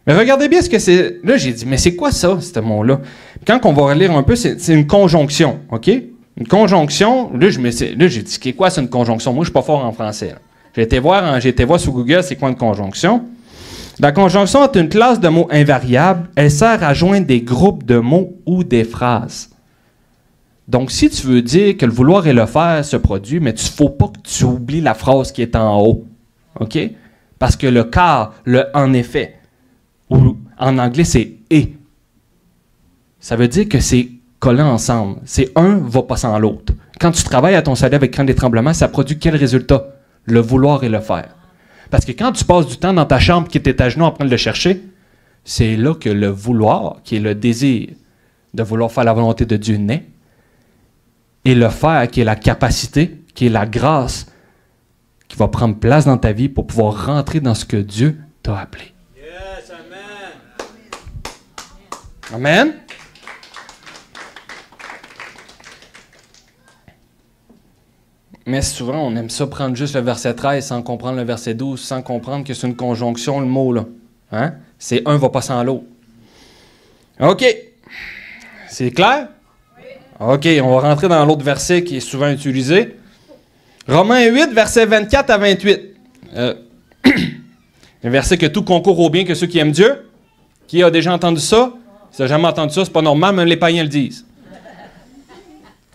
Mais regardez bien ce que c'est. Là, j'ai dit, mais c'est quoi ça, ce mot-là? Quand on va relire un peu, c'est une conjonction, OK? Une conjonction, là, j'ai dit, c'est quoi, c'est une conjonction? Moi, je ne suis pas fort en français. Là. J'ai été voir sur Google, c'est quoi une conjonction? La conjonction est une classe de mots invariables. Elle sert à joindre des groupes de mots ou des phrases. Donc, si tu veux dire que le vouloir et le faire se produit, mais il ne faut pas que tu oublies la phrase qui est en haut. OK? Parce que le car, le en effet, ou en anglais, c'est et. Ça veut dire que c'est collé ensemble. C'est un va pas sans l'autre. Quand tu travailles à ton salut avec crainte et tremblement, ça produit quel résultat? Le vouloir et le faire. Parce que quand tu passes du temps dans ta chambre qui est à genoux en train de le chercher, c'est là que le vouloir, qui est le désir de vouloir faire la volonté de Dieu, naît. Et le faire, qui est la capacité, qui est la grâce, qui va prendre place dans ta vie pour pouvoir rentrer dans ce que Dieu t'a appelé. Yes, amen. Amen. Mais souvent, on aime ça prendre juste le verset 13 sans comprendre le verset 12, sans comprendre que c'est une conjonction, le mot, là. Hein? C'est un va pas sans l'autre. OK. C'est clair? Oui. OK, on va rentrer dans l'autre verset qui est souvent utilisé. Romains 8, versets 24 à 28. Un verset que tout concourt au bien que ceux qui aiment Dieu. Qui a déjà entendu ça? Si tu n'as jamais entendu ça, c'est pas normal, même les païens le disent.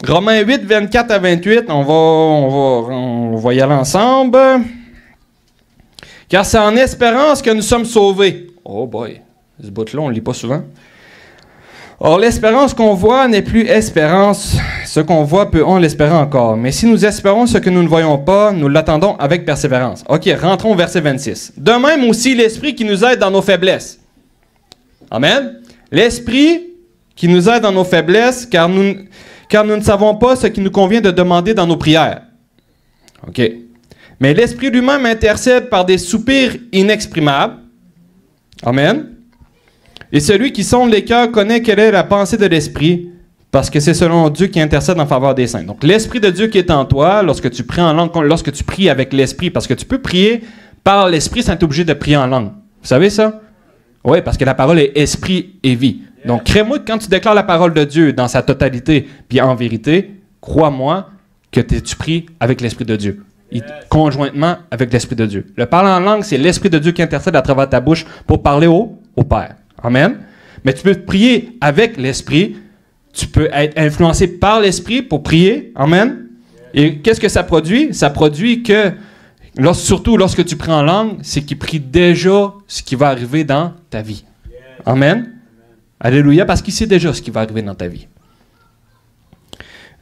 Romains 8, 24 à 28, on va y aller ensemble. Car c'est en espérance que nous sommes sauvés. Oh boy, ce bout-là, on ne le lit pas souvent. Or, l'espérance qu'on voit n'est plus espérance. Ce qu'on voit, peut-on l'espérer encore. Mais si nous espérons ce que nous ne voyons pas, nous l'attendons avec persévérance. OK, rentrons au verset 26. De même aussi, l'Esprit qui nous aide dans nos faiblesses. Amen. L'Esprit qui nous aide dans nos faiblesses, car nous ne savons pas ce qui nous convient de demander dans nos prières. OK. Mais l'Esprit lui-même intercède par des soupirs inexprimables. Amen. Et celui qui sonde les cœurs connaît quelle est la pensée de l'Esprit, parce que c'est selon Dieu qui intercède en faveur des saints. Donc, l'Esprit de Dieu qui est en toi, lorsque tu pries en langue, lorsque tu pries avec l'Esprit, parce que tu peux prier par l'Esprit sans être obligé de prier en langue. Vous savez ça? Oui, parce que la parole est esprit et vie. Donc, crée-moi que quand tu déclares la parole de Dieu dans sa totalité, puis en vérité, crois-moi que tu pries avec l'Esprit de Dieu. conjointement avec l'Esprit de Dieu. Le parler en langue, c'est l'Esprit de Dieu qui intercède à travers ta bouche pour parler au Père. Amen. Mais tu peux prier avec l'Esprit. Tu peux être influencé par l'Esprit pour prier. Amen. Et qu'est-ce que ça produit? Ça produit que, surtout lorsque tu pries en langue, c'est qu'il prie déjà ce qui va arriver dans ta vie. Amen. Alléluia, parce qu'il sait déjà ce qui va arriver dans ta vie.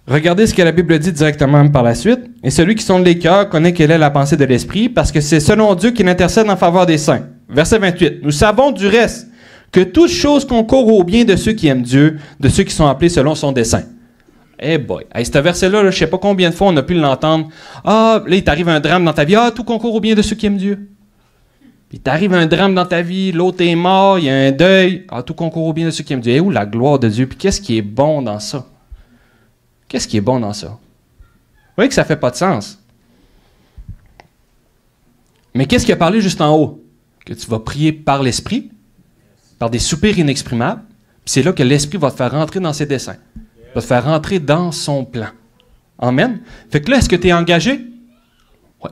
Regardez ce que la Bible dit directement par la suite. « Et celui qui sonde les cœurs connaît quelle est la pensée de l'Esprit, parce que c'est selon Dieu qu'il intercède en faveur des saints. » Verset 28. « Nous savons du reste que toute chose concourt au bien de ceux qui aiment Dieu, de ceux qui sont appelés selon son dessein. » Eh boy! Hey, ce verset-là, je ne sais pas combien de fois on a pu l'entendre. « Ah, là, il t'arrive un drame dans ta vie. Ah, tout concourt au bien de ceux qui aiment Dieu. » Puis t'arrive un drame dans ta vie, l'autre est mort, il y a un deuil. Ah, tout concourt au bien de ceux qui aiment Dieu. Et où la gloire de Dieu? Puis qu'est-ce qui est bon dans ça? Qu'est-ce qui est bon dans ça? Vous voyez que ça ne fait pas de sens. Mais qu'est-ce qui a parlé juste en haut? Que tu vas prier par l'Esprit, par des soupirs inexprimables, puis c'est là que l'Esprit va te faire rentrer dans ses desseins. Va te faire rentrer dans son plan. Amen? Fait que là, est-ce que tu es engagé? Oui.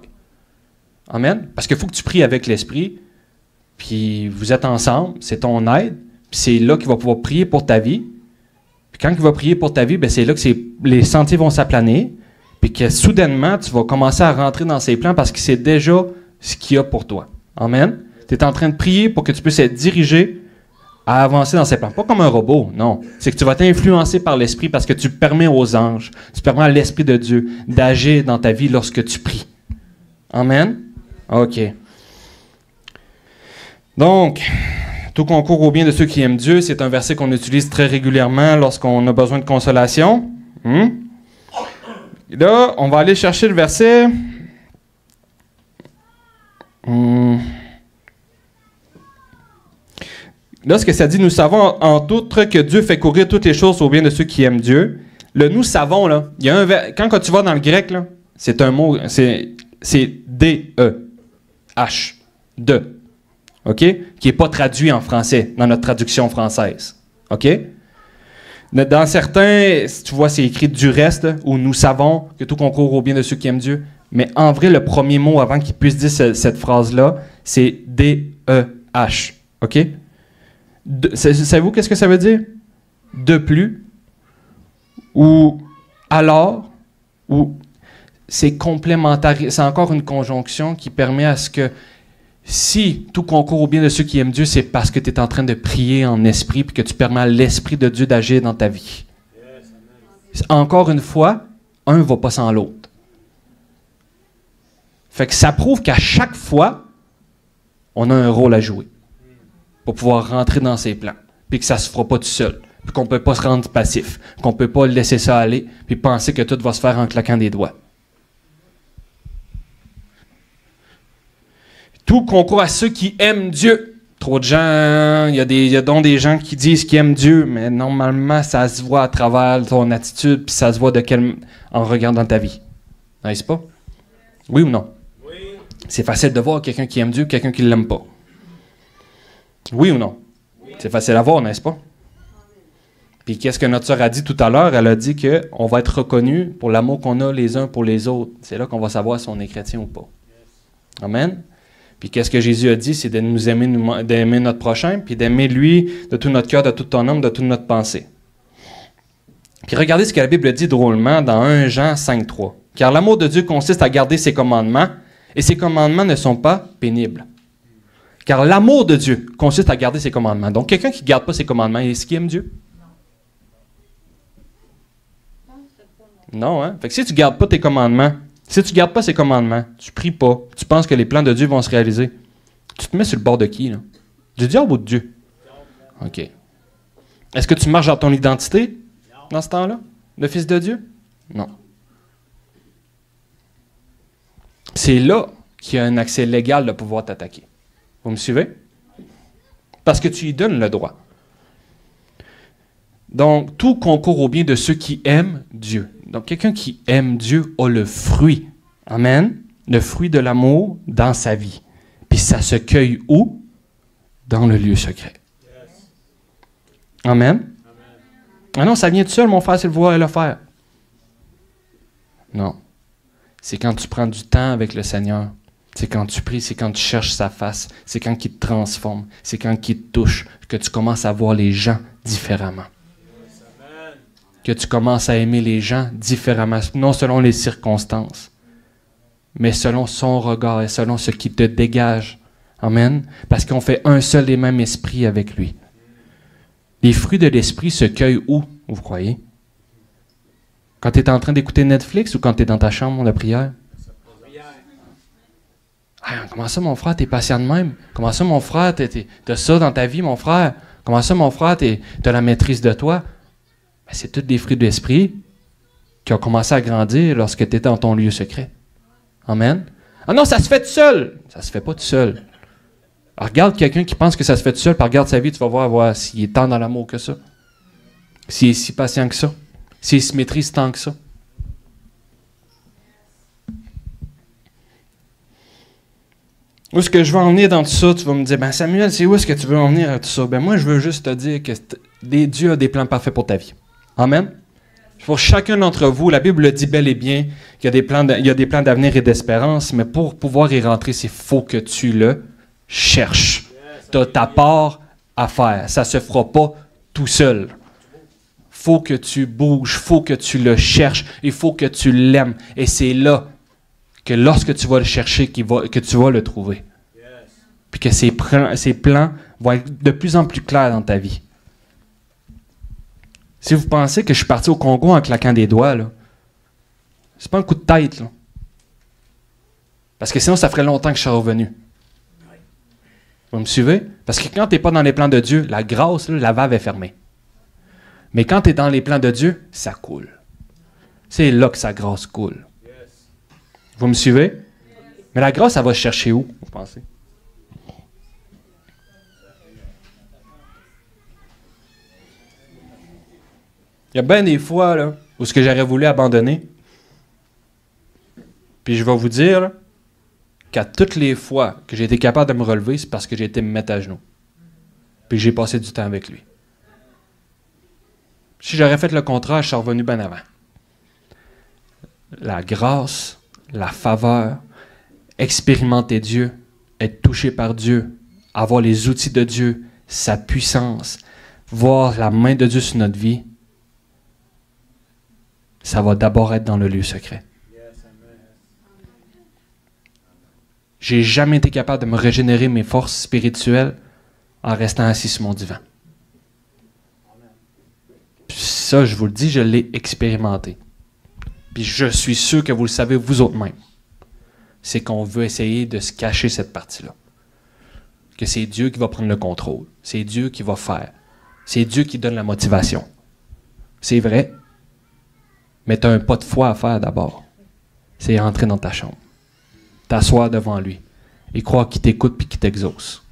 Amen? Parce qu'il faut que tu pries avec l'Esprit, puis vous êtes ensemble, c'est ton aide, puis c'est là qu'il va pouvoir prier pour ta vie. Puis quand il va prier pour ta vie, ben c'est là que les sentiers vont s'aplanir, puis que soudainement, tu vas commencer à rentrer dans ses plans parce qu'il sait déjà ce qu'il y a pour toi. Amen? Tu es en train de prier pour que tu puisses être dirigé à avancer dans ses plans. Pas comme un robot, non. C'est que tu vas t'influencer par l'Esprit parce que tu permets aux anges, tu permets à l'Esprit de Dieu d'agir dans ta vie lorsque tu pries. Amen? OK. Donc, tout concourt au bien de ceux qui aiment Dieu, c'est un verset qu'on utilise très régulièrement lorsqu'on a besoin de consolation. Là, on va aller chercher le verset. Là, ce que ça dit, nous savons en outre que Dieu fait courir toutes les choses au bien de ceux qui aiment Dieu. Le nous savons, là, il y a quand tu vas dans le grec, là, c'est un mot, c'est D-E-H. De. OK? Qui n'est pas traduit en français, dans notre traduction française. OK? Dans certains, tu vois, c'est écrit du reste, où nous savons que tout concourt au bien de ceux qui aiment Dieu. Mais en vrai, le premier mot avant qu'il puisse dire cette phrase-là, c'est D-E-H. OK? Savez-vous qu'est-ce que ça veut dire? De plus, ou alors, ou c'est complémentaire. C'est encore une conjonction qui permet à ce que si tout concourt au bien de ceux qui aiment Dieu, c'est parce que tu es en train de prier en esprit et que tu permets à l'Esprit de Dieu d'agir dans ta vie. Encore une fois, un ne va pas sans l'autre. Fait que ça prouve qu'à chaque fois, on a un rôle à jouer pour pouvoir rentrer dans ses plans. Puis que ça ne se fera pas tout seul. Puis qu'on ne peut pas se rendre passif. Qu'on ne peut pas laisser ça aller puis penser que tout va se faire en claquant des doigts. Tout concourt à ceux qui aiment Dieu. Trop de gens, il y a donc des gens qui disent qu'ils aiment Dieu, mais normalement, ça se voit à travers ton attitude, puis ça se voit en regardant ta vie. N'est-ce pas? Oui ou non? Oui. C'est facile de voir quelqu'un qui aime Dieu, quelqu'un qui ne l'aime pas. Oui ou non? Oui. C'est facile à voir, n'est-ce pas? Puis qu'est-ce que notre sœur a dit tout à l'heure? Elle a dit qu'on va être reconnu pour l'amour qu'on a les uns pour les autres. C'est là qu'on va savoir si on est chrétien ou pas. Amen? Puis qu'est-ce que Jésus a dit? C'est de nous aimer, d'aimer notre prochain, puis d'aimer lui de tout notre cœur, de toute ton âme, de toute notre pensée. Puis regardez ce que la Bible dit drôlement dans 1 Jean 5,3. « Car l'amour de Dieu consiste à garder ses commandements, et ses commandements ne sont pas pénibles. » Car l'amour de Dieu consiste à garder ses commandements. Donc quelqu'un qui ne garde pas ses commandements, est-ce qu'il aime Dieu? Non, hein? Fait que si tu ne gardes pas tes commandements, si tu ne gardes pas ces commandements, tu ne pries pas, tu penses que les plans de Dieu vont se réaliser, tu te mets sur le bord de qui, là? Du diable ou de Dieu? OK. Est-ce que tu marches dans ton identité dans ce temps-là? Le Fils de Dieu? Non. C'est là qu'il y a un accès légal de pouvoir t'attaquer. Vous me suivez? Parce que tu y donnes le droit. Donc, tout concourt au bien de ceux qui aiment Dieu. Donc, quelqu'un qui aime Dieu a le fruit. Amen. Le fruit de l'amour dans sa vie. Puis ça se cueille où? Dans le lieu secret. Yes. Amen. Amen. Ah non, ça vient tout seul, mon frère, c'est le voir et le faire. Non. c'est quand tu prends du temps avec le Seigneur. C'est quand tu pries, c'est quand tu cherches sa face, c'est quand il te transforme, c'est quand il te touche, que tu commences à voir les gens différemment. Que tu commences à aimer les gens différemment, non selon les circonstances, mais selon son regard et selon ce qui te dégage. Amen. Parce qu'on fait un seul et même esprit avec lui. Les fruits de l'esprit se cueillent où, vous croyez? Quand tu es en train d'écouter Netflix ou quand tu es dans ta chambre de prière? Hey, comment ça, mon frère, t'es patient de même? Comment ça, mon frère, t'as ça dans ta vie, mon frère? Comment ça, mon frère, t'as la maîtrise de toi? Ben, c'est tous des fruits de l'esprit qui ont commencé à grandir lorsque tu étais dans ton lieu secret. Amen. Ah non, ça se fait tout seul. Ça se fait pas tout seul. Alors, regarde quelqu'un qui pense que ça se fait tout seul, puis regarde sa vie, tu vas voir s'il est tant dans l'amour que ça. S'il est si patient que ça. S'il se maîtrise tant que ça. Où est-ce que je veux en venir dans tout ça? Tu vas me dire, ben Samuel, c'est où est-ce que tu veux en venir à tout ça? Ben moi, je veux juste te dire que Dieu a des plans parfaits pour ta vie. Amen. Pour chacun d'entre vous, la Bible le dit bel et bien qu'il y a des plans d'avenir et d'espérance, mais pour pouvoir y rentrer, c'est faut que tu le cherches. Tu as ta part à faire. Ça ne se fera pas tout seul. Faut que tu bouges, faut que tu le cherches, il faut que tu l'aimes. Et c'est là que lorsque tu vas le chercher, que tu vas le trouver. Puis que ses plans vont être de plus en plus clairs dans ta vie. Si vous pensez que je suis parti au Congo en claquant des doigts, là, c'est pas un coup de tête, là. Parce que sinon, ça ferait longtemps que je serais revenu. Vous me suivez? Parce que quand tu n'es pas dans les plans de Dieu, la grâce, là, la valve est fermée. Mais quand tu es dans les plans de Dieu, ça coule. C'est là que sa grâce coule. Vous me suivez? Mais la grâce, elle va chercher où, vous pensez? Il y a bien des fois là, où ce que j'aurais voulu abandonner. Puis je vais vous dire là, qu'à toutes les fois que j'ai été capable de me relever, c'est parce que j'ai été me mettre à genoux. Puis j'ai passé du temps avec lui. Si j'aurais fait le contraire, je serais revenu bien avant. La grâce, la faveur, expérimenter Dieu, être touché par Dieu, avoir les outils de Dieu, sa puissance, voir la main de Dieu sur notre vie, ça va d'abord être dans le lieu secret. J'ai jamais été capable de me régénérer mes forces spirituelles en restant assis sur mon divan. Puis ça, je vous le dis, je l'ai expérimenté. Puis je suis sûr que vous le savez vous autres même. C'est qu'on veut essayer de se cacher cette partie-là. Que c'est Dieu qui va prendre le contrôle. C'est Dieu qui va faire. C'est Dieu qui donne la motivation. C'est vrai. Mais tu as un pas de foi à faire d'abord. C'est rentrer dans ta chambre. T'asseoir devant lui. Et croire qu'il t'écoute et qu'il t'exauce.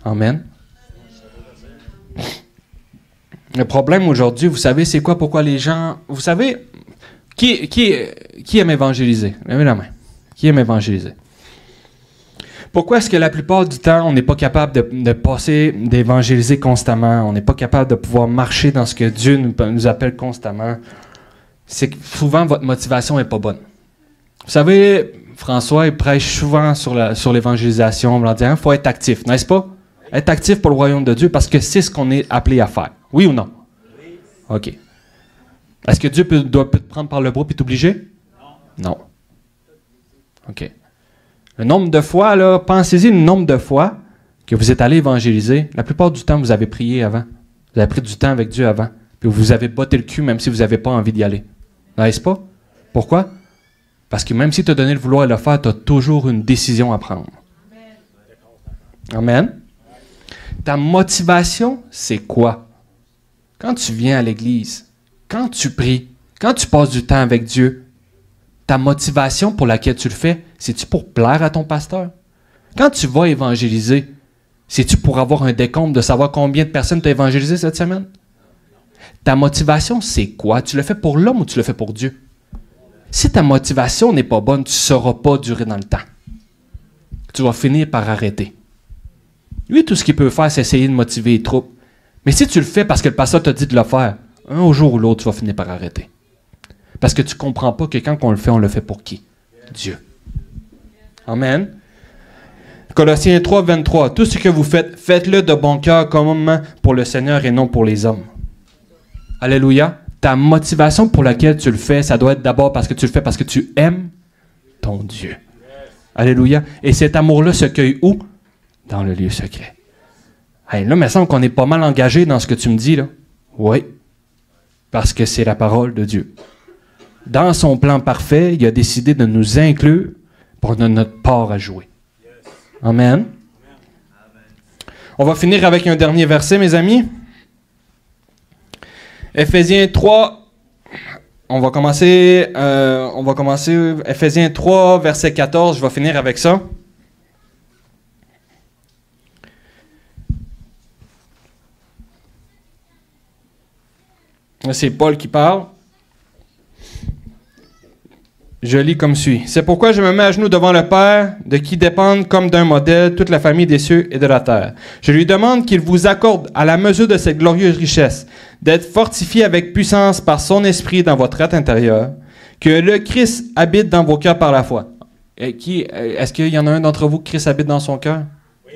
Amen. Le problème aujourd'hui, vous savez, c'est quoi? Pourquoi les gens... Vous savez, qui aime évangéliser? Levez la main. Qui aime évangéliser? Pourquoi est-ce que la plupart du temps, on n'est pas capable d'évangéliser constamment? On n'est pas capable de pouvoir marcher dans ce que Dieu nous appelle constamment? C'est que souvent, votre motivation n'est pas bonne. Vous savez, François, il prêche souvent sur l'évangélisation, en disant, il faut être actif, n'est-ce pas? Être actif pour le royaume de Dieu, parce que c'est ce qu'on est appelé à faire. Oui ou non? Oui. OK. Est-ce que Dieu doit te prendre par le bras et t'obliger? Non. Non. OK. Le nombre de fois, là, pensez-y le nombre de fois que vous êtes allé évangéliser. La plupart du temps, vous avez prié avant. Vous avez pris du temps avec Dieu avant. Puis vous avez botté le cul même si vous n'avez pas envie d'y aller. N'est-ce pas? Pourquoi? Parce que même si tu as donné le vouloir et le faire, tu as toujours une décision à prendre. Amen. Ta motivation, c'est quoi? Quand tu viens à l'église, quand tu pries, quand tu passes du temps avec Dieu, ta motivation pour laquelle tu le fais, c'est-tu pour plaire à ton pasteur? Quand tu vas évangéliser, c'est-tu pour avoir un décompte de savoir combien de personnes tu as évangélisé cette semaine? Ta motivation, c'est quoi? Tu le fais pour l'homme ou tu le fais pour Dieu? Si ta motivation n'est pas bonne, tu ne sauras pas durer dans le temps. Tu vas finir par arrêter. Lui, tout ce qu'il peut faire, c'est essayer de motiver les troupes. Mais si tu le fais parce que le pasteur t'a dit de le faire, un jour ou l'autre, tu vas finir par arrêter. Parce que tu ne comprends pas que quand on le fait pour qui? Dieu. Amen. Colossiens 3, 23. Tout ce que vous faites, faites-le de bon cœur comme pour le Seigneur et non pour les hommes. Alléluia. Ta motivation pour laquelle tu le fais, ça doit être d'abord parce que tu le fais parce que tu aimes ton Dieu. Alléluia. Et cet amour-là se cueille où? Dans le lieu secret. Hey, là, il me semble qu'on est pas mal engagé dans ce que tu me dis, là. Oui. Parce que c'est la parole de Dieu. Dans son plan parfait, il a décidé de nous inclure pour notre part à jouer. Amen. On va finir avec un dernier verset, mes amis. Éphésiens 3. On va commencer Éphésiens 3, verset 14. Je vais finir avec ça. Là, c'est Paul qui parle. Je lis comme suit. C'est pourquoi je me mets à genoux devant le Père, de qui dépendent comme d'un modèle toute la famille des cieux et de la terre. Je lui demande qu'il vous accorde, à la mesure de cette glorieuse richesse, d'être fortifié avec puissance par son esprit dans votre être intérieur, que le Christ habite dans vos cœurs par la foi. Est-ce qu'il y en a un d'entre vous que Christ habite dans son cœur? Oui.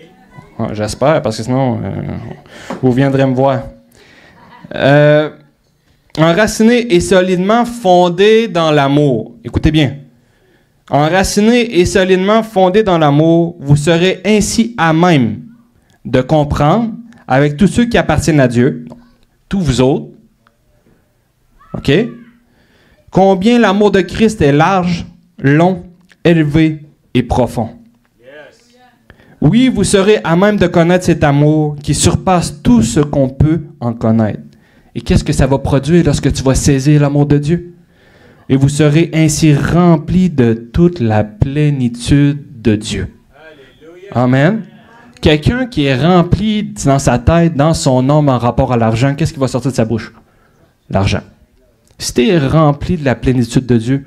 Ah, j'espère, parce que sinon, vous viendrez me voir. Enraciné et solidement fondé dans l'amour. Écoutez bien. Enraciné et solidement fondé dans l'amour, vous serez ainsi à même de comprendre, avec tous ceux qui appartiennent à Dieu, tous vous autres, OK? Combien l'amour de Christ est large, long, élevé et profond. Yes. Oui, vous serez à même de connaître cet amour qui surpasse tout ce qu'on peut en connaître. Et qu'est-ce que ça va produire lorsque tu vas saisir l'amour de Dieu? Et vous serez ainsi remplis de toute la plénitude de Dieu. Alléluia. Amen. Quelqu'un qui est rempli dans sa tête, dans son âme en rapport à l'argent, qu'est-ce qui va sortir de sa bouche? L'argent. Si tu es rempli de la plénitude de Dieu,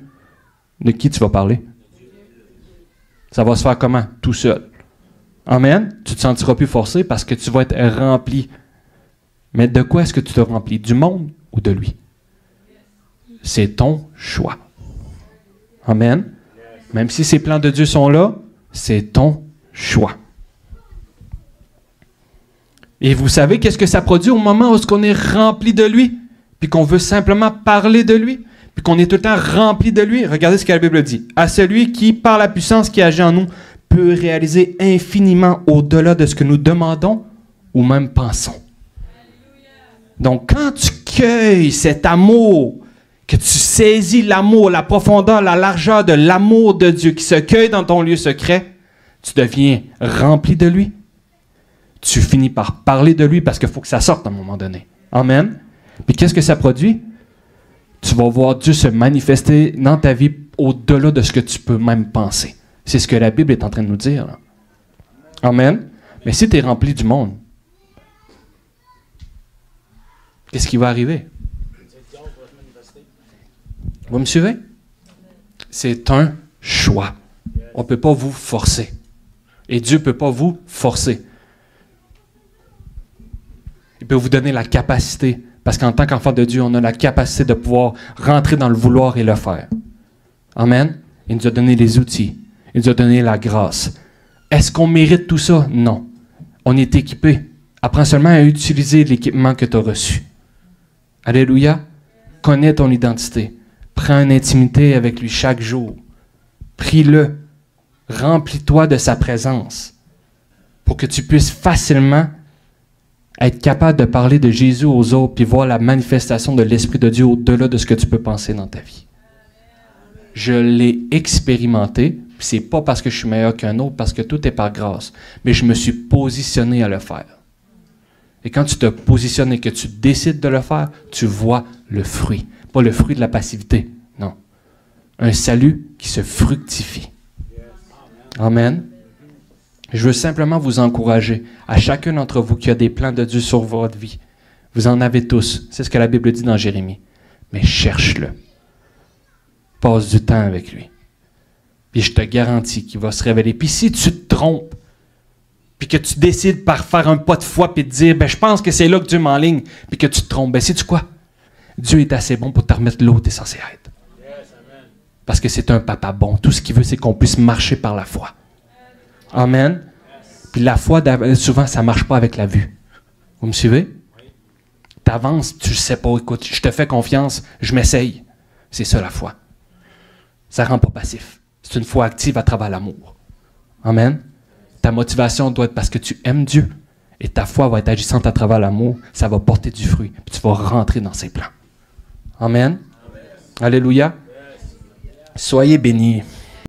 de qui tu vas parler? Ça va se faire comment? Tout seul. Amen. Tu te sentiras plus forcé parce que tu vas être rempli. Mais de quoi est-ce que tu te remplis? Du monde ou de lui? C'est ton choix. Amen. Même si ces plans de Dieu sont là, c'est ton choix. Et vous savez qu'est-ce que ça produit au moment où on est rempli de lui, puis qu'on veut simplement parler de lui, puis qu'on est tout le temps rempli de lui? Regardez ce que la Bible dit. À celui qui, par la puissance qui agit en nous, peut réaliser infiniment au-delà de ce que nous demandons ou même pensons. Donc, quand tu cueilles cet amour, que tu saisis l'amour, la profondeur, la largeur de l'amour de Dieu qui se cueille dans ton lieu secret, tu deviens rempli de lui. Tu finis par parler de lui parce qu'il faut que ça sorte à un moment donné. Amen. Puis qu'est-ce que ça produit? Tu vas voir Dieu se manifester dans ta vie au-delà de ce que tu peux même penser. C'est ce que la Bible est en train de nous dire, là. Amen. Mais si tu es rempli du monde, qu'est-ce qui va arriver? Vous me suivez? C'est un choix. On ne peut pas vous forcer. Et Dieu ne peut pas vous forcer. Il peut vous donner la capacité, parce qu'en tant qu'enfant de Dieu, on a la capacité de pouvoir rentrer dans le vouloir et le faire. Amen? Il nous a donné les outils. Il nous a donné la grâce. Est-ce qu'on mérite tout ça? Non. On est équipé. Apprends seulement à utiliser l'équipement que tu as reçu. Alléluia. Connais ton identité. Prends une intimité avec lui chaque jour. Prie-le. Remplis-toi de sa présence pour que tu puisses facilement être capable de parler de Jésus aux autres puis voir la manifestation de l'Esprit de Dieu au-delà de ce que tu peux penser dans ta vie. Je l'ai expérimenté, puis c'est pas parce que je suis meilleur qu'un autre, parce que tout est par grâce, mais je me suis positionné à le faire. Et quand tu te positionnes et que tu décides de le faire, tu vois le fruit. Pas le fruit de la passivité, non. Un salut qui se fructifie. Amen. Je veux simplement vous encourager, à chacun d'entre vous qui a des plans de Dieu sur votre vie. Vous en avez tous. C'est ce que la Bible dit dans Jérémie. Mais cherche-le. Passe du temps avec lui. Puis je te garantis qu'il va se révéler. Puis si tu te trompes, puis que tu décides par faire un pas de foi puis te dire, je pense que c'est là que Dieu m'enligne, puis que tu te trompes, sais-tu quoi? Dieu est assez bon pour te remettre là où tu es censé être. Yes, Parce que c'est un papa bon. Tout ce qu'il veut, c'est qu'on puisse marcher par la foi. Amen. Puis la foi, souvent, ça ne marche pas avec la vue. Vous me suivez? Tu avances, tu ne sais pas. Écoute, je te fais confiance, je m'essaye. C'est ça la foi. Ça ne rend pas passif. C'est une foi active à travers l'amour. Amen. Ta motivation doit être parce que tu aimes Dieu. Et ta foi va être agissante à travers l'amour. Ça va porter du fruit. Puis tu vas rentrer dans ses plans. Amen. Alléluia. Soyez bénis.